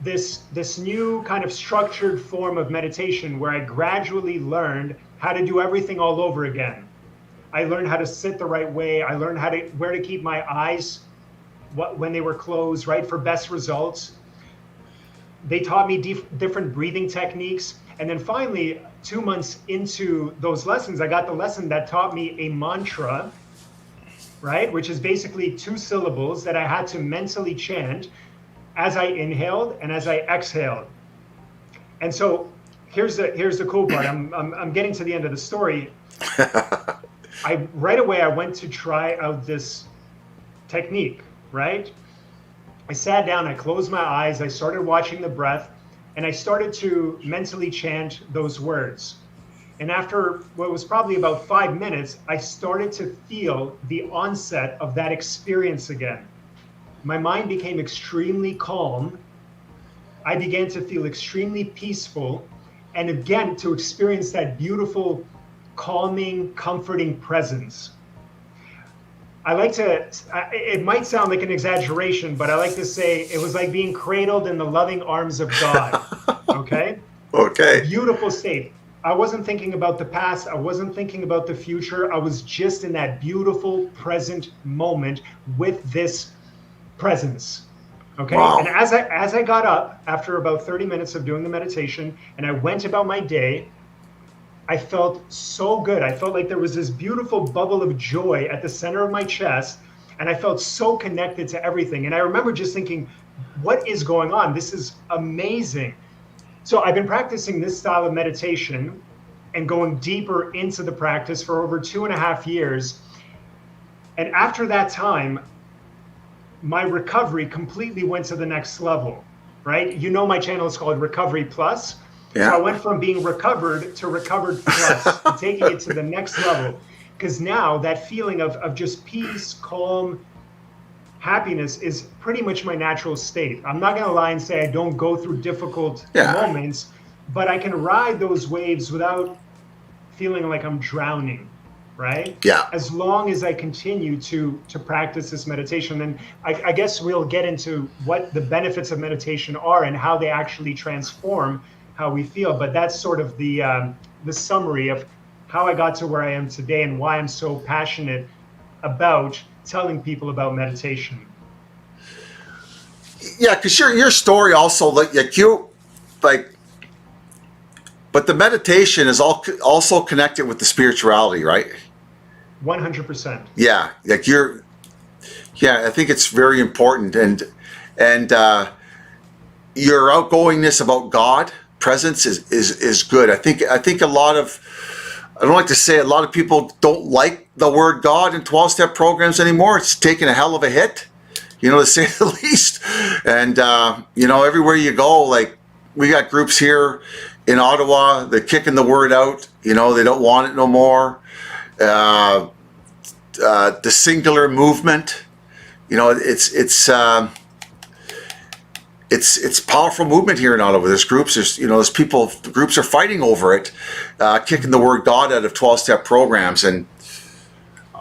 this new kind of structured form of meditation where I gradually learned how to do everything all over again. I learned how to sit the right way. I learned where to keep my eyes when they were closed, right, for best results. They taught me different breathing techniques. And then finally, 2 months into those lessons, I got the lesson that taught me a mantra, right, which is basically 2 syllables that I had to mentally chant as I inhaled and as I exhaled. And so here's the cool part. I'm getting to the end of the story. Right away I went to try out this technique, right? I sat down, I closed my eyes, I started watching the breath, and I started to mentally chant those words. And after what was probably about 5 minutes, I started to feel the onset of that experience again. My mind became extremely calm. I began to feel extremely peaceful, and again to experience that beautiful, calming, comforting presence. It might sound like an exaggeration, but I like to say it was like being cradled in the loving arms of God. Okay? Okay. Beautiful state. I wasn't thinking about the past. I wasn't thinking about the future. I was just in that beautiful present moment with this presence. Okay? Wow. And as I got up after about 30 minutes of doing the meditation and I went about my day, I felt so good. I felt like there was this beautiful bubble of joy at the center of my chest, and I felt so connected to everything. And I remember just thinking, what is going on? This is amazing. So I've been practicing this style of meditation and going deeper into the practice for over 2.5 years. And after that time, my recovery completely went to the next level, right? You know, my channel is called Recovery Plus. Yeah. So I went from being recovered to recovered plus, and taking it to the next level. Because now that feeling of just peace, calm, happiness is pretty much my natural state. I'm not going to lie and say I don't go through difficult moments, but I can ride those waves without feeling like I'm drowning, right? Yeah. As long as I continue to practice this meditation. And I guess we'll get into what the benefits of meditation are and how they actually transform how we feel. But that's sort of the summary of how I got to where I am today and why I'm so passionate about telling people about meditation. Yeah, because your story also but the meditation is also connected with the spirituality, right? 100%. Yeah, I think it's very important, and your outgoingness about God presence is good. I think a lot of, I don't like to say, a lot of people don't like the word God in 12-step programs anymore. It's taken a hell of a hit, to say the least. And everywhere you go, like we got groups here in Ottawa, they're kicking the word out. They don't want it no more. The singular movement, it's powerful movement here in Ottawa. There's groups, there's people, the groups are fighting over it, kicking the word God out of 12-step programs. And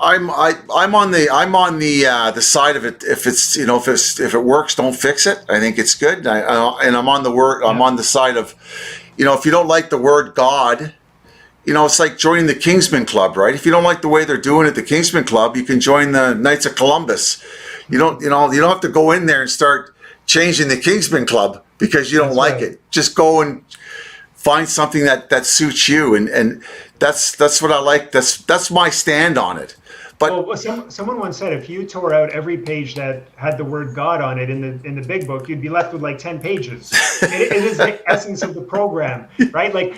I'm on the side of it. If if it works, don't fix it. I think it's good. I'm on the side of, if you don't like the word God, it's like joining the Kingsman Club, right? If you don't like the way they're doing it at the Kingsman Club, you can join the Knights of Columbus. You don't have to go in there and start changing the Kingsman Club because you don't like it. Just go and find something that suits you, and that's what I like. That's my stand on it. But someone once said if you tore out every page that had the word God on it in the big book, you'd be left with like 10 pages. It is the essence of the program, right? Like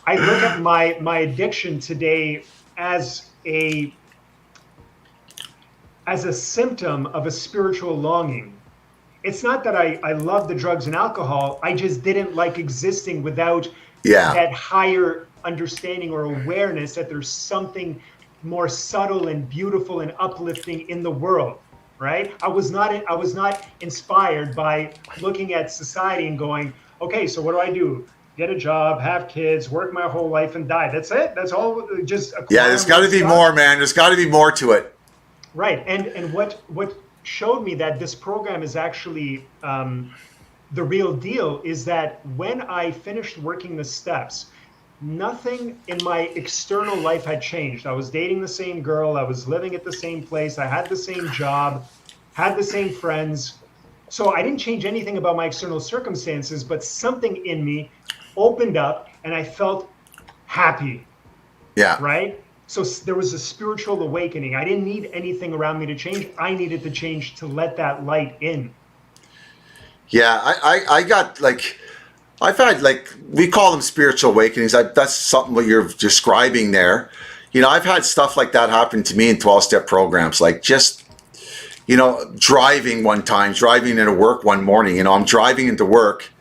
I look at my addiction today as a symptom of a spiritual longing. It's not that I love the drugs and alcohol. I just didn't like existing without that higher understanding or awareness that there's something more subtle and beautiful and uplifting in the world, right? I was not inspired by looking at society and going, okay, so what do I do? Get a job, have kids, work my whole life and die. That's it? That's all? Just there's got to be more, man. There's got to be more to it. Right. And what showed me that this program is actually the real deal is that when I finished working the steps, nothing in my external life had changed. I was dating the same girl. I was living at the same place. I had the same job, had the same friends. So I didn't change anything about my external circumstances, but something in me opened up and I felt happy. Yeah. Right? So there was a spiritual awakening. I didn't need anything around me to change. I needed to change to let that light in. Yeah, I got I've had we call them spiritual awakenings. That's something what you're describing there. I've had stuff like that happen to me in 12-step programs. Like just, driving into work one morning. I'm driving into work,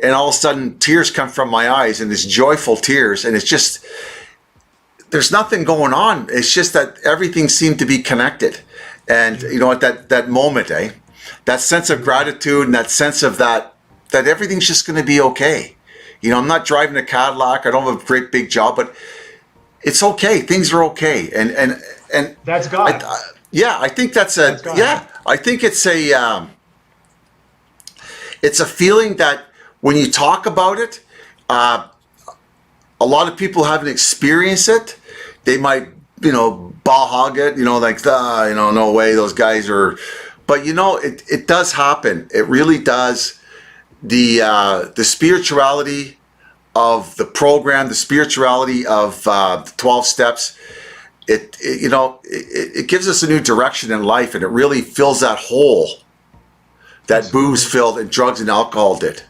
and all of a sudden tears come from my eyes, and it's joyful tears, and it's just there's nothing going on. It's just that everything seemed to be connected, and at that moment, that sense of gratitude and that sense of that everything's just going to be okay. I'm not driving a Cadillac. I don't have a great big job, but it's okay. Things are okay. And that's God. I think that's I think it's a feeling that when you talk about it, a lot of people haven't experienced it. They might, ball hog it, no way, those guys are, but it does happen. It really does. The spirituality of the program, the spirituality of the 12 steps, it gives us a new direction in life, and it really fills that hole that booze filled and drugs and alcohol did.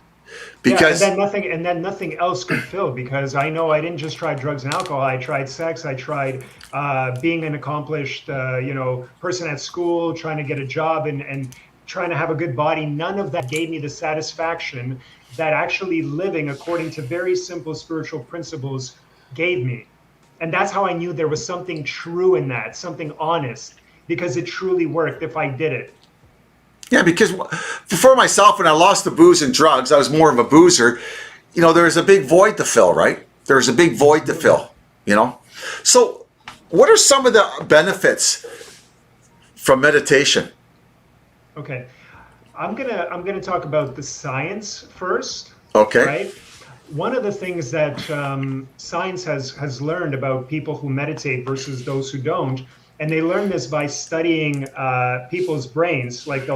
Because and then nothing else could fill, because I know I didn't just try drugs and alcohol. I tried sex. I tried being an accomplished person at school, trying to get a job and trying to have a good body. None of that gave me the satisfaction that actually living according to very simple spiritual principles gave me. And that's how I knew there was something true in that, something honest, because it truly worked if I did it. Yeah, because for myself, when I lost the booze and drugs, I was more of a boozer. There was a big void to fill, right? There was a big void to fill, So what are some of the benefits from meditation? Okay, I'm gonna talk about the science first. Okay. Right. One of the things that science has learned about people who meditate versus those who don't, and they learn this by studying people's brains. Like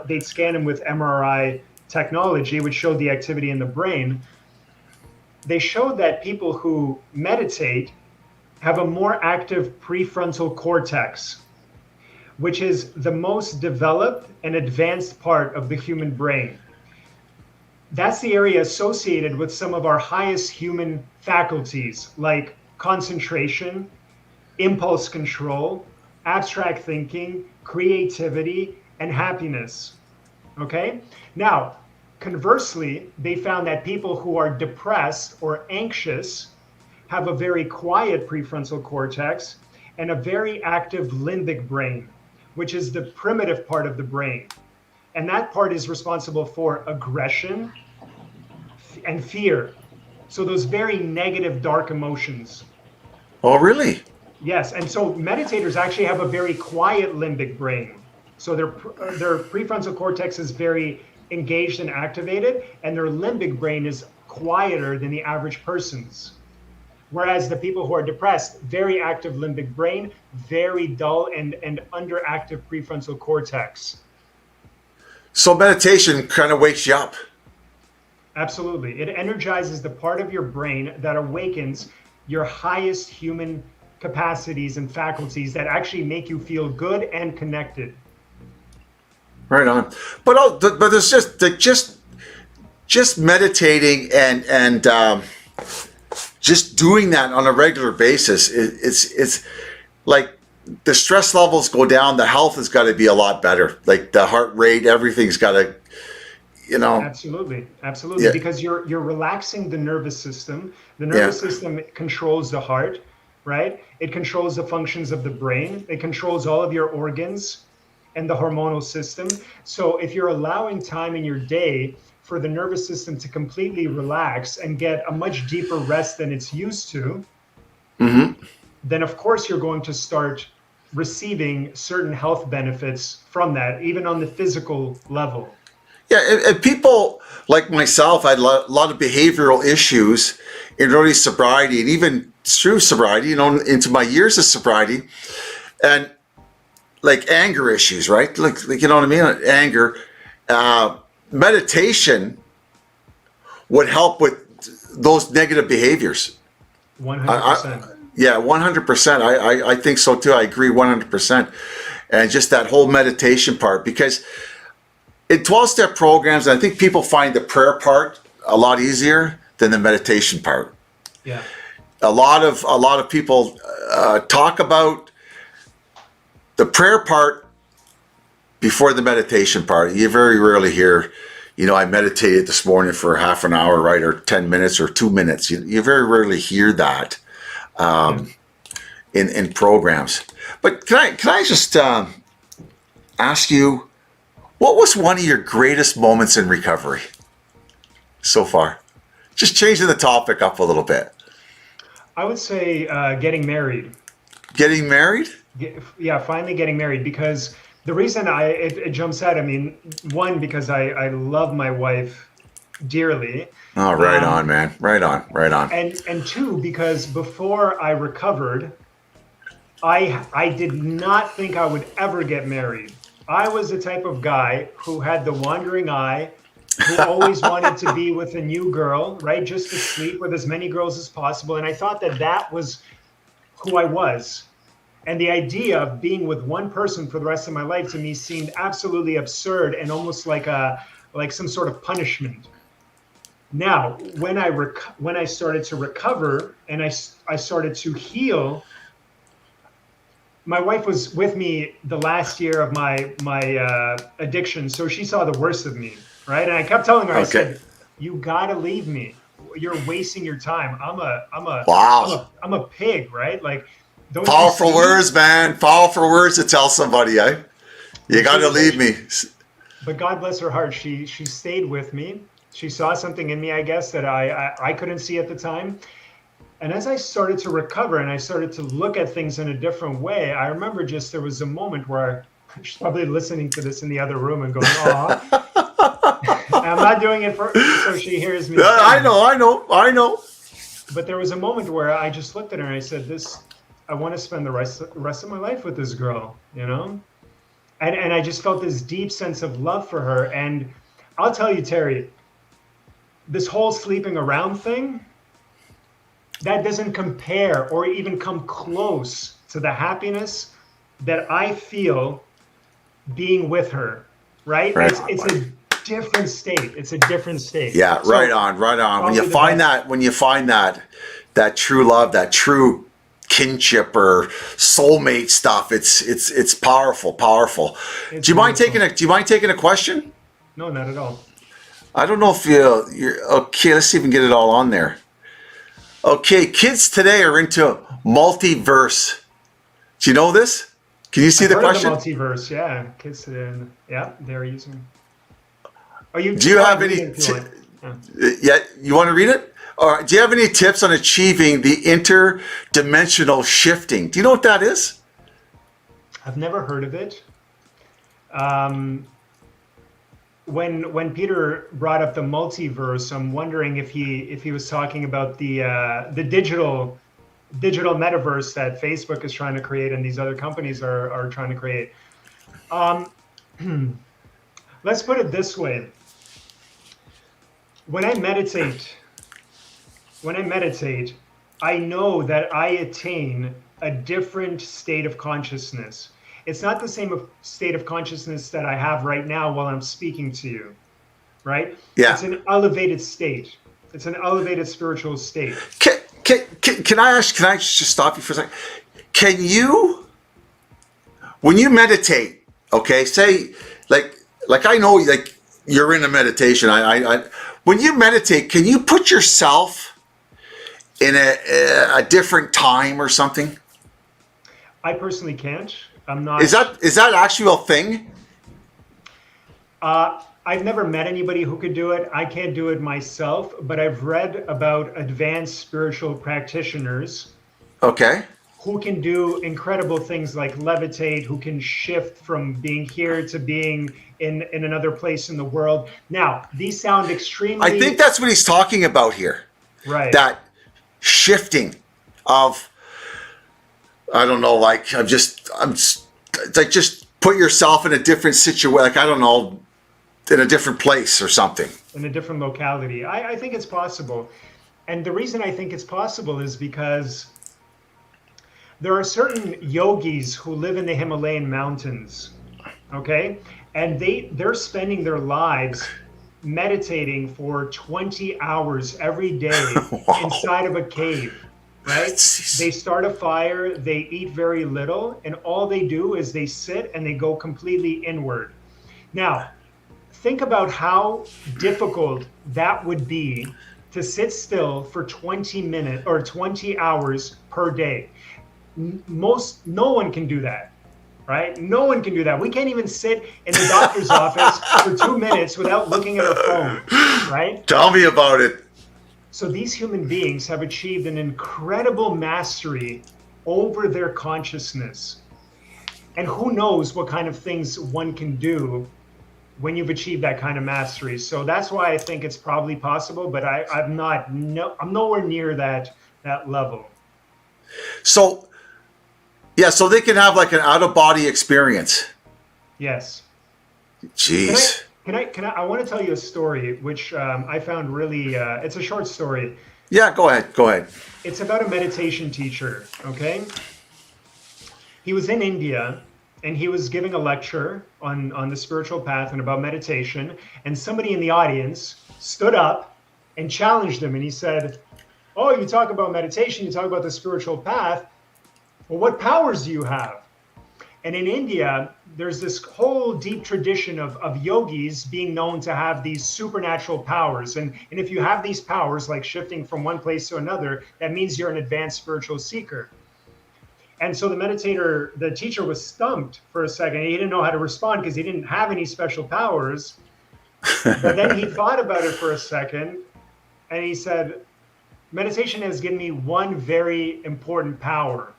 they'd scan them with MRI technology, which showed the activity in the brain. They showed that people who meditate have a more active prefrontal cortex, which is the most developed and advanced part of the human brain. That's the area associated with some of our highest human faculties, like concentration, impulse control, abstract thinking, creativity, and happiness. Okay? Now, conversely, they found that people who are depressed or anxious have a very quiet prefrontal cortex and a very active limbic brain, which is the primitive part of the brain. And that part is responsible for aggression and fear. So those very negative, dark emotions. Oh, really? Yes. And so meditators actually have a very quiet limbic brain. So their prefrontal cortex is very engaged and activated, and their limbic brain is quieter than the average person's. Whereas the people who are depressed, very active limbic brain, very dull and underactive prefrontal cortex. So meditation kind of wakes you up. Absolutely. It energizes the part of your brain that awakens your highest human capacities and faculties that actually make you feel good and connected. Right on. But there's just meditating and just doing that on a regular basis. It's like the stress levels go down. The health has got to be a lot better. Like the heart rate, everything's got to, Absolutely. Yeah. Because you're relaxing the nervous system. The nervous system controls the heart, right? It controls the functions of the brain. It controls all of your organs and the hormonal system. So if you're allowing time in your day for the nervous system to completely relax and get a much deeper rest than it's used to, then of course you're going to start receiving certain health benefits from that, even on the physical level. Yeah, and people like myself, I had a lot of behavioral issues in early sobriety and even through sobriety, into my years of sobriety, and like anger issues, right? Like you know what I mean? Anger. Meditation would help with those negative behaviors. 100%. Yeah, 100%. I think so too. I agree 100%. And just that whole meditation part, because in 12-step programs, I think people find the prayer part a lot easier than the meditation part. Yeah. A lot of people talk about the prayer part before the meditation part. You very rarely hear, I meditated this morning for half an hour, right, or 10 minutes or 2 minutes. You very rarely hear that in programs. But can I just ask you, what was one of your greatest moments in recovery so far? Just changing the topic up a little bit. I would say getting married. Getting married? Yeah, finally getting married, because the reason it jumps out, one, because I love my wife dearly. Oh, right on, man. Right on. And two, because before I recovered, I did not think I would ever get married. I was the type of guy who had the wandering eye, who always wanted to be with a new girl, right? Just to sleep with as many girls as possible. And I thought that was who I was. And the idea of being with one person for the rest of my life to me seemed absolutely absurd and almost like some sort of punishment. Now, when I started to recover and I started to heal, my wife was with me the last year of my addiction, so she saw the worst of me, right? And I kept telling her, I said, "You gotta leave me. You're wasting your time. I'm a pig, right? Like, don't powerful words, man. Powerful words to tell somebody, eh? You gotta leave me." But God bless her heart, she stayed with me. She saw something in me, I guess, that I couldn't see at the time. And as I started to recover and I started to look at things in a different way, I remember there was a moment where she's probably listening to this in the other room and going, "Aw." I'm not doing it so she hears me. I know. But there was a moment where I just looked at her and I said, I want to spend the rest of my life with this girl, And I just felt this deep sense of love for her. And I'll tell you, Terry, this whole sleeping around thing, that doesn't compare or even come close to the happiness that I feel being with her, right? It's a different state. It's a different state. Yeah, so, right on. When you find that true love, that true kinship or soulmate stuff, it's powerful. Do you mind taking a question? No, not at all. I don't know if you're okay. Let's see if we can get it all on there. Okay, kids today are into multiverse. Do you know this? Can you see the question? Of the multiverse, yeah. Kids today, they're using. Do you have any? Yeah, you want to read it? Or do you have any tips on achieving the interdimensional shifting? Do you know what that is? I've never heard of it. When Peter brought up the multiverse, I'm wondering if he was talking about the digital digital metaverse that Facebook is trying to create and these other companies are trying to create. Um, let's put it this way. When I meditate, I know that I attain a different state of consciousness. It's not the same state of consciousness that I have right now while I'm speaking to you, right? Yeah. It's an elevated state. It's an elevated spiritual state. Can I just stop you for a second? Can you, when you meditate, okay, say, like I know, like you're in a meditation. When you meditate, can you put yourself in a different time or something? I personally can't. I'm not. Is that actually a thing? I've never met anybody who could do it. I can't do it myself, but I've read about advanced spiritual practitioners. Okay. Who can do incredible things like levitate, who can shift from being here to being in another place in the world. Now, these sound extremely... I think that's what he's talking about here. Right. That shifting of, I don't know, like just put yourself in a different situation, like, I don't know, in a different place or something. In a different locality. I think it's possible. And the reason I think it's possible is because there are certain yogis who live in the Himalayan mountains, okay? And they're spending their lives meditating for 20 hours every day Wow. inside of a cave, right? They start a fire, they eat very little, and all they do is they sit and they go completely inward. Now, think about how difficult that would be to sit still for 20 minutes or 20 hours per day. No one can do that, right? No one can do that. We can't even sit in the doctor's office for 2 minutes without looking at our phone, right? Tell me about it. So these human beings have achieved an incredible mastery over their consciousness. And who knows what kind of things one can do when you've achieved that kind of mastery. So that's why I think it's probably possible, but I'm nowhere near that level. So, yeah, so they can have like an out-of-body experience. Yes. Jeez. I want to tell you a story which I found really, it's a short story. Yeah, go ahead. It's about a meditation teacher, okay? He was in India and he was giving a lecture on the spiritual path and about meditation, and somebody in the audience stood up and challenged him, and he said, "Oh, you talk about meditation, you talk about the spiritual path. Well, what powers do you have?" And in India, there's this whole deep tradition of yogis being known to have these supernatural powers. And if you have these powers, like shifting from one place to another, that means you're an advanced spiritual seeker. And so the teacher was stumped for a second. He didn't know how to respond because he didn't have any special powers. But then he thought about it for a second and he said, meditation has given me one very important power.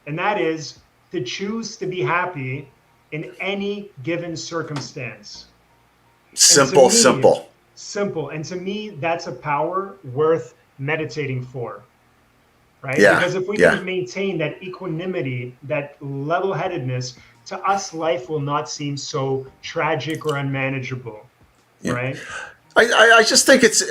And that is to choose to be happy in any given circumstance. Simple. Simple. And to me, that's a power worth meditating for. Right? Yeah. Because if we can maintain that equanimity, that level-headedness, to us, life will not seem so tragic or unmanageable. Yeah. Right? I just think it's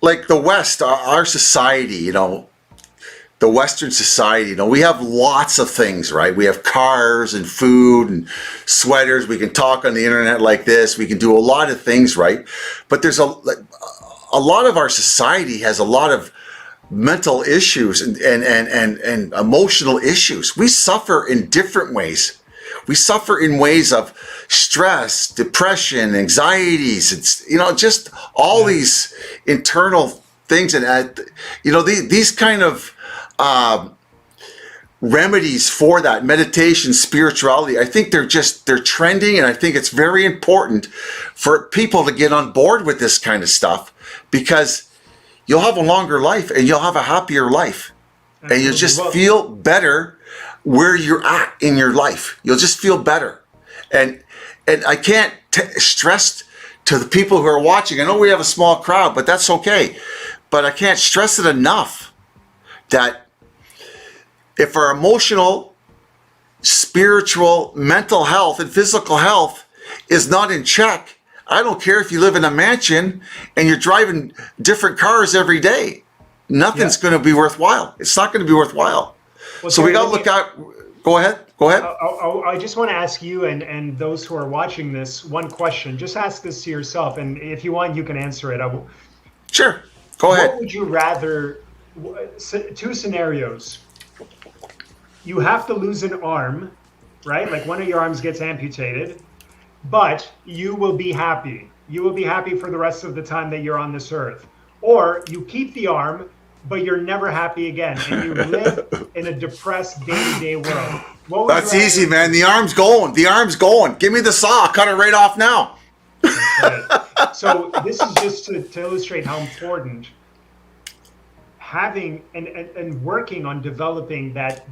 like the West, our society, the Western society, we have lots of things, right? We have cars and food and sweaters. We can talk on the internet like this. We can do a lot of things, right? But there's a lot of our society has a lot of mental issues and emotional issues. We suffer in different ways. We suffer in ways of stress, depression, anxieties. It's, just all these internal things. And, these kind of remedies for that, meditation, spirituality, I think they're trending. And I think it's very important for people to get on board with this kind of stuff, because you'll have a longer life and you'll have a happier life. Absolutely. And you'll just feel better where you're at in your life. You'll just feel better. And I can't stress to the people who are watching, I know we have a small crowd, but that's okay. But I can't stress it enough that if our emotional, spiritual, mental health, and physical health is not in check, I don't care if you live in a mansion and you're driving different cars every day. Nothing's going to be worthwhile. It's not going to be worthwhile. Well, so we got to look at. Go ahead. I just want to ask you and those who are watching this one question. Just ask this to yourself, and if you want, you can answer it. Sure. Go ahead. What would you rather? Two scenarios. You have to lose an arm, right? Like one of your arms gets amputated, but you will be happy. You will be happy for the rest of the time that you're on this earth. Or you keep the arm, but you're never happy again, and you live in a depressed day-to-day world. That's easy, man. The arm's going. The arm's going. Give me the saw. Cut it right off now. Right. So this is just to illustrate how important having and working on developing that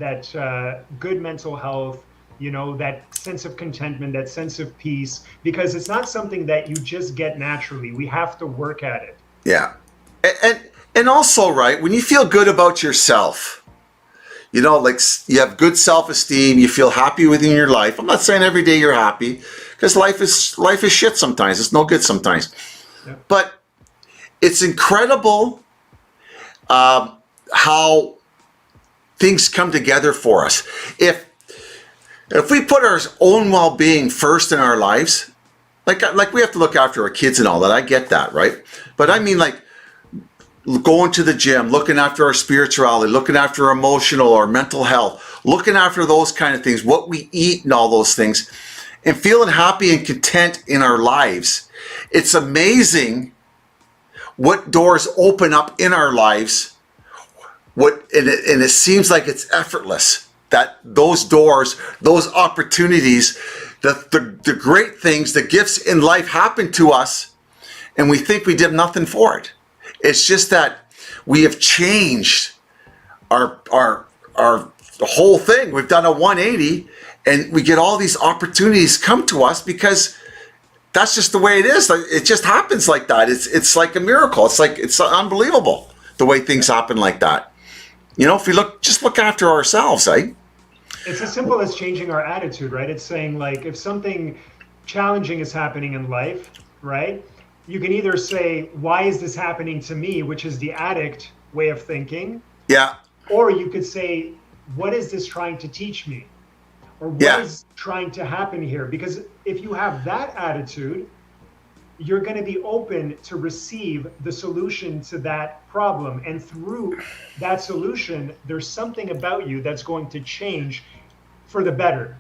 good mental health, that sense of contentment, that sense of peace, because it's not something that you just get naturally. We have to work at it. Yeah. And also, right, when you feel good about yourself, like you have good self-esteem, you feel happy within your life. I'm not saying every day you're happy, because life is shit sometimes. It's no good sometimes. Yeah. But it's incredible how things come together for us. If we put our own well-being first in our lives, like we have to look after our kids and all that. I get that, right? But I mean, like, going to the gym, looking after our spirituality, looking after our emotional or mental health, looking after those kind of things, what we eat and all those things, and feeling happy and content in our lives. It's amazing what doors open up in our lives. And it seems like it's effortless, that those doors, those opportunities, the great things, the gifts in life happen to us, and we think we did nothing for it. It's just that we have changed our whole thing. We've done a 180, and we get all these opportunities come to us because that's just the way it is. It just happens like that. It's like a miracle. It's unbelievable the way things happen like that. If we look after ourselves, right? It's as simple as changing our attitude, right? It's saying, like, if something challenging is happening in life, right? You can either say, why is this happening to me, which is the addict way of thinking. Yeah. Or you could say, what is this trying to teach me? Or what is trying to happen here? Because if you have that attitude, you're going to be open to receive the solution to that problem. And through that solution, there's something about you that's going to change for the better.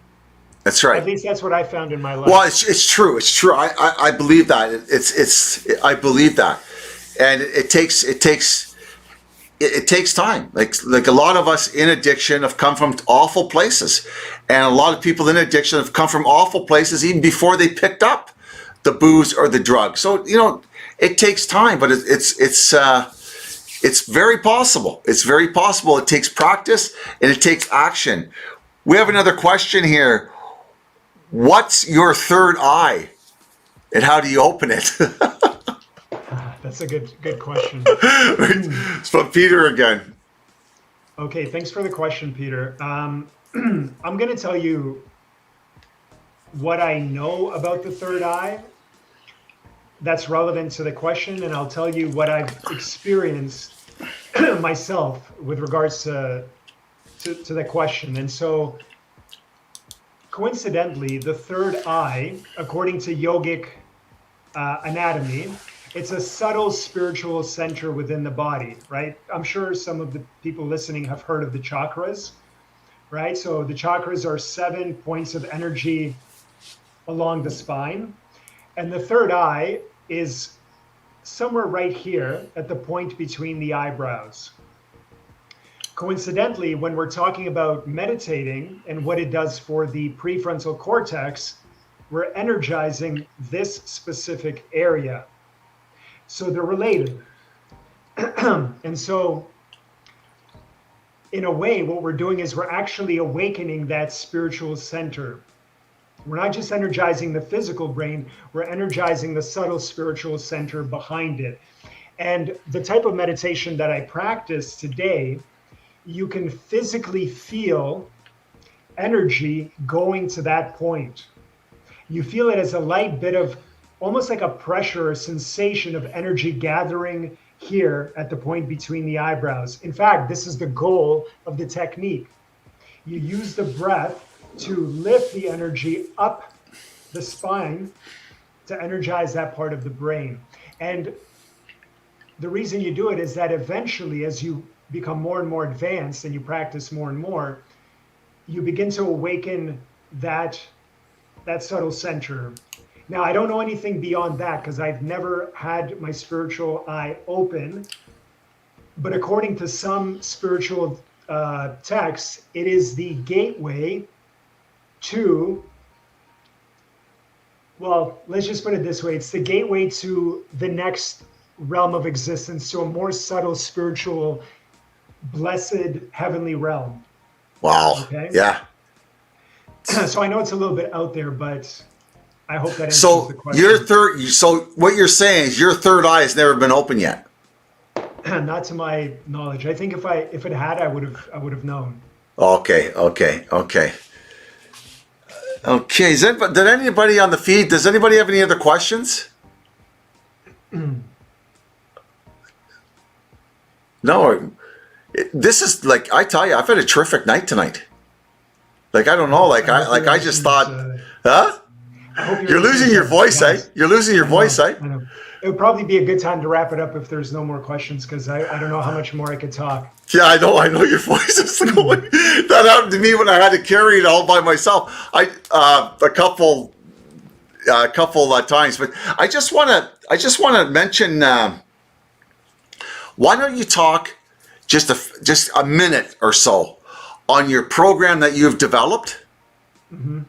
That's right. At least that's what I found in my life. Well, it's true. It's true. I believe that. I believe that, and it takes time. Like a lot of us in addiction have come from awful places, and a lot of people in addiction have come from awful places even before they picked up the booze or the drug. So it takes time, but it's very possible. It's very possible. It takes practice and it takes action. We have another question here. What's your third eye, and how do you open it? That's a good question. It's from Peter again. Okay, thanks for the question, Peter. I'm going to tell you what I know about the third eye that's relevant to the question, and I'll tell you what I've experienced myself with regards to the question. And so, coincidentally, the third eye, according to yogic anatomy, it's a subtle spiritual center within the body, right? I'm sure some of the people listening have heard of the chakras, right? So the chakras are 7 points of energy along the spine. And the third eye is somewhere right here at the point between the eyebrows. Coincidentally, when we're talking about meditating and what it does for the prefrontal cortex, we're energizing this specific area. So they're related. And so, in a way, what we're doing is we're actually awakening that spiritual center. We're not just energizing the physical brain, we're energizing the subtle spiritual center behind it. And the type of meditation that I practice today you can physically feel energy going to that point. You feel it as a light bit of almost like a pressure or sensation of energy gathering here at the point between the eyebrows. In fact, this is the goal of the technique. You use the breath to lift the energy up the spine to energize that part of the brain. And the reason you do it is that eventually, as you become more and more advanced and you practice more and more, you begin to awaken that subtle center. Now, I don't know anything beyond that because I've never had my spiritual eye open. But according to some spiritual texts, it is the gateway to, well, let's just put it this way. It's the gateway to the next realm of existence, to a more subtle, spiritual, blessed, heavenly realm. Wow. Okay? Yeah. So I know it's a little bit out there, but I hope that answers the question. So what you're saying is your third eye has never been open yet. Not to my knowledge. I think if it had, I would have known. Okay. Did anybody on the feed? Does anybody have any other questions? No. This is like, I tell you, I've had a terrific night tonight. Like, I don't know. Like I just thought, huh? You're losing your voice, eh? You're losing your voice, eh? I know. It would probably be a good time to wrap it up if there's no more questions, because I don't know how much more I could talk. Yeah, I know your voice is going. That happened to me when I had to carry it all by myself. A couple times, but I just want to mention. Why don't you talk just a minute or so on your program that you've developed, and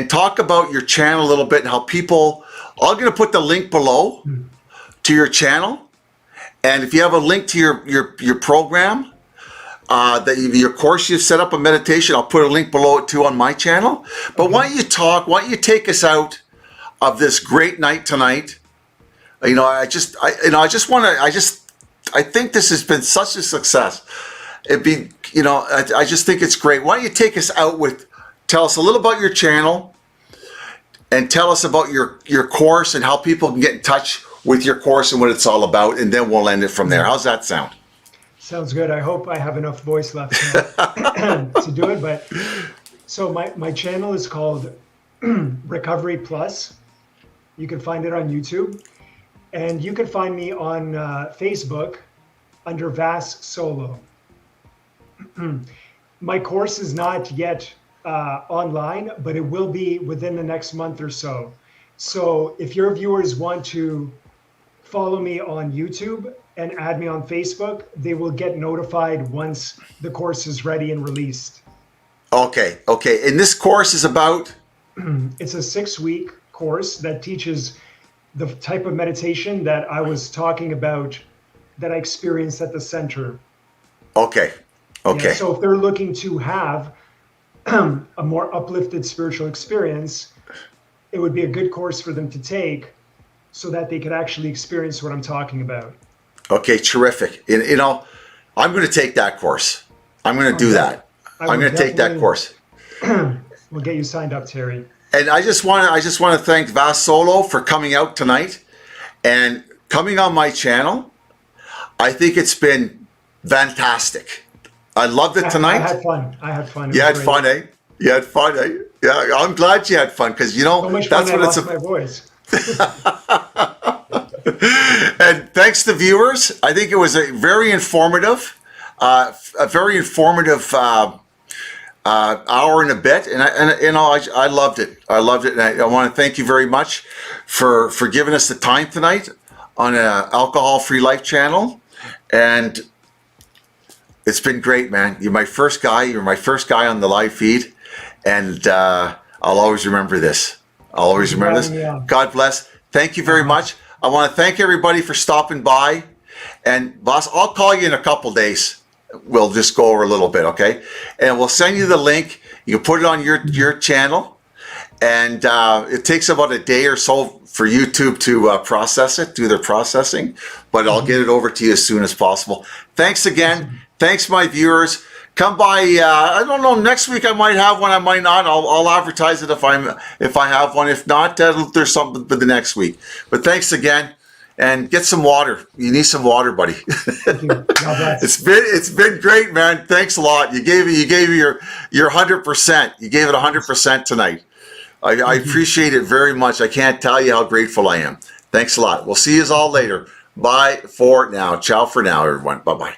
talk about your channel a little bit and how people. I'm going to put the link below to your channel, and if you have a link to your program, your course you've set up a meditation, I'll put a link below it too on my channel. But why don't you take us out of this great night tonight? I think this has been such a success. I just think it's great. Why don't you take us out tell us a little about your channel, and tell us about your course and how people can get in touch with your course and what it's all about, and then we'll end it from there. How's that sound? Sounds good. I hope I have enough voice left to do it. But so my channel is called Recovery Plus. You can find it on YouTube, and you can find me on Facebook under Vas Solo. My course is not yet online, but it will be within the next month or so. So if your viewers want to follow me on YouTube and add me on Facebook, they will get notified once the course is ready and released. Okay. And this course is about? It's a 6-week course that teaches the type of meditation that I was talking about that I experienced at the center. Okay. Yeah, so if they're looking to have a more uplifted spiritual experience, it would be a good course for them to take so that they could actually experience what I'm talking about. Okay, terrific. I'm going to take that course. I'm going to do that. I'm going to take that course. We'll get you signed up, Terry. And I just want to thank Vas Solo for coming out tonight and coming on my channel. I think it's been fantastic. I loved it tonight. I had fun. You had fun, eh? Yeah, I'm glad you had fun, because so much that's fun what it's my voice. And thanks to viewers. I think it was a very informative hour and a bit, and I loved it. And I want to thank you very much for giving us the time tonight on an alcohol-free life channel. And it's been great, man. You're my first guy. You're my first guy on the live feed, and I'll always remember this. God bless. Thank you very much. I want to thank everybody for stopping by. And boss, I'll call you in a couple days. We'll just go over a little bit, okay? And we'll send you the link. You can put it on your channel, and it takes about a day or so for YouTube to process it, do their processing. But I'll get it over to you as soon as possible. Thanks again. Thanks, my viewers. Come by. I don't know. Next week I might have one. I might not. I'll advertise it if I have one. If not, there's something for the next week. But thanks again, and get some water. You need some water, buddy. Thank you. God bless. It's been great, man. Thanks a lot. You gave your 100%. You gave it 100% tonight. I appreciate it very much. I can't tell you how grateful I am. Thanks a lot. We'll see you all later. Bye for now. Ciao for now, everyone. Bye-bye.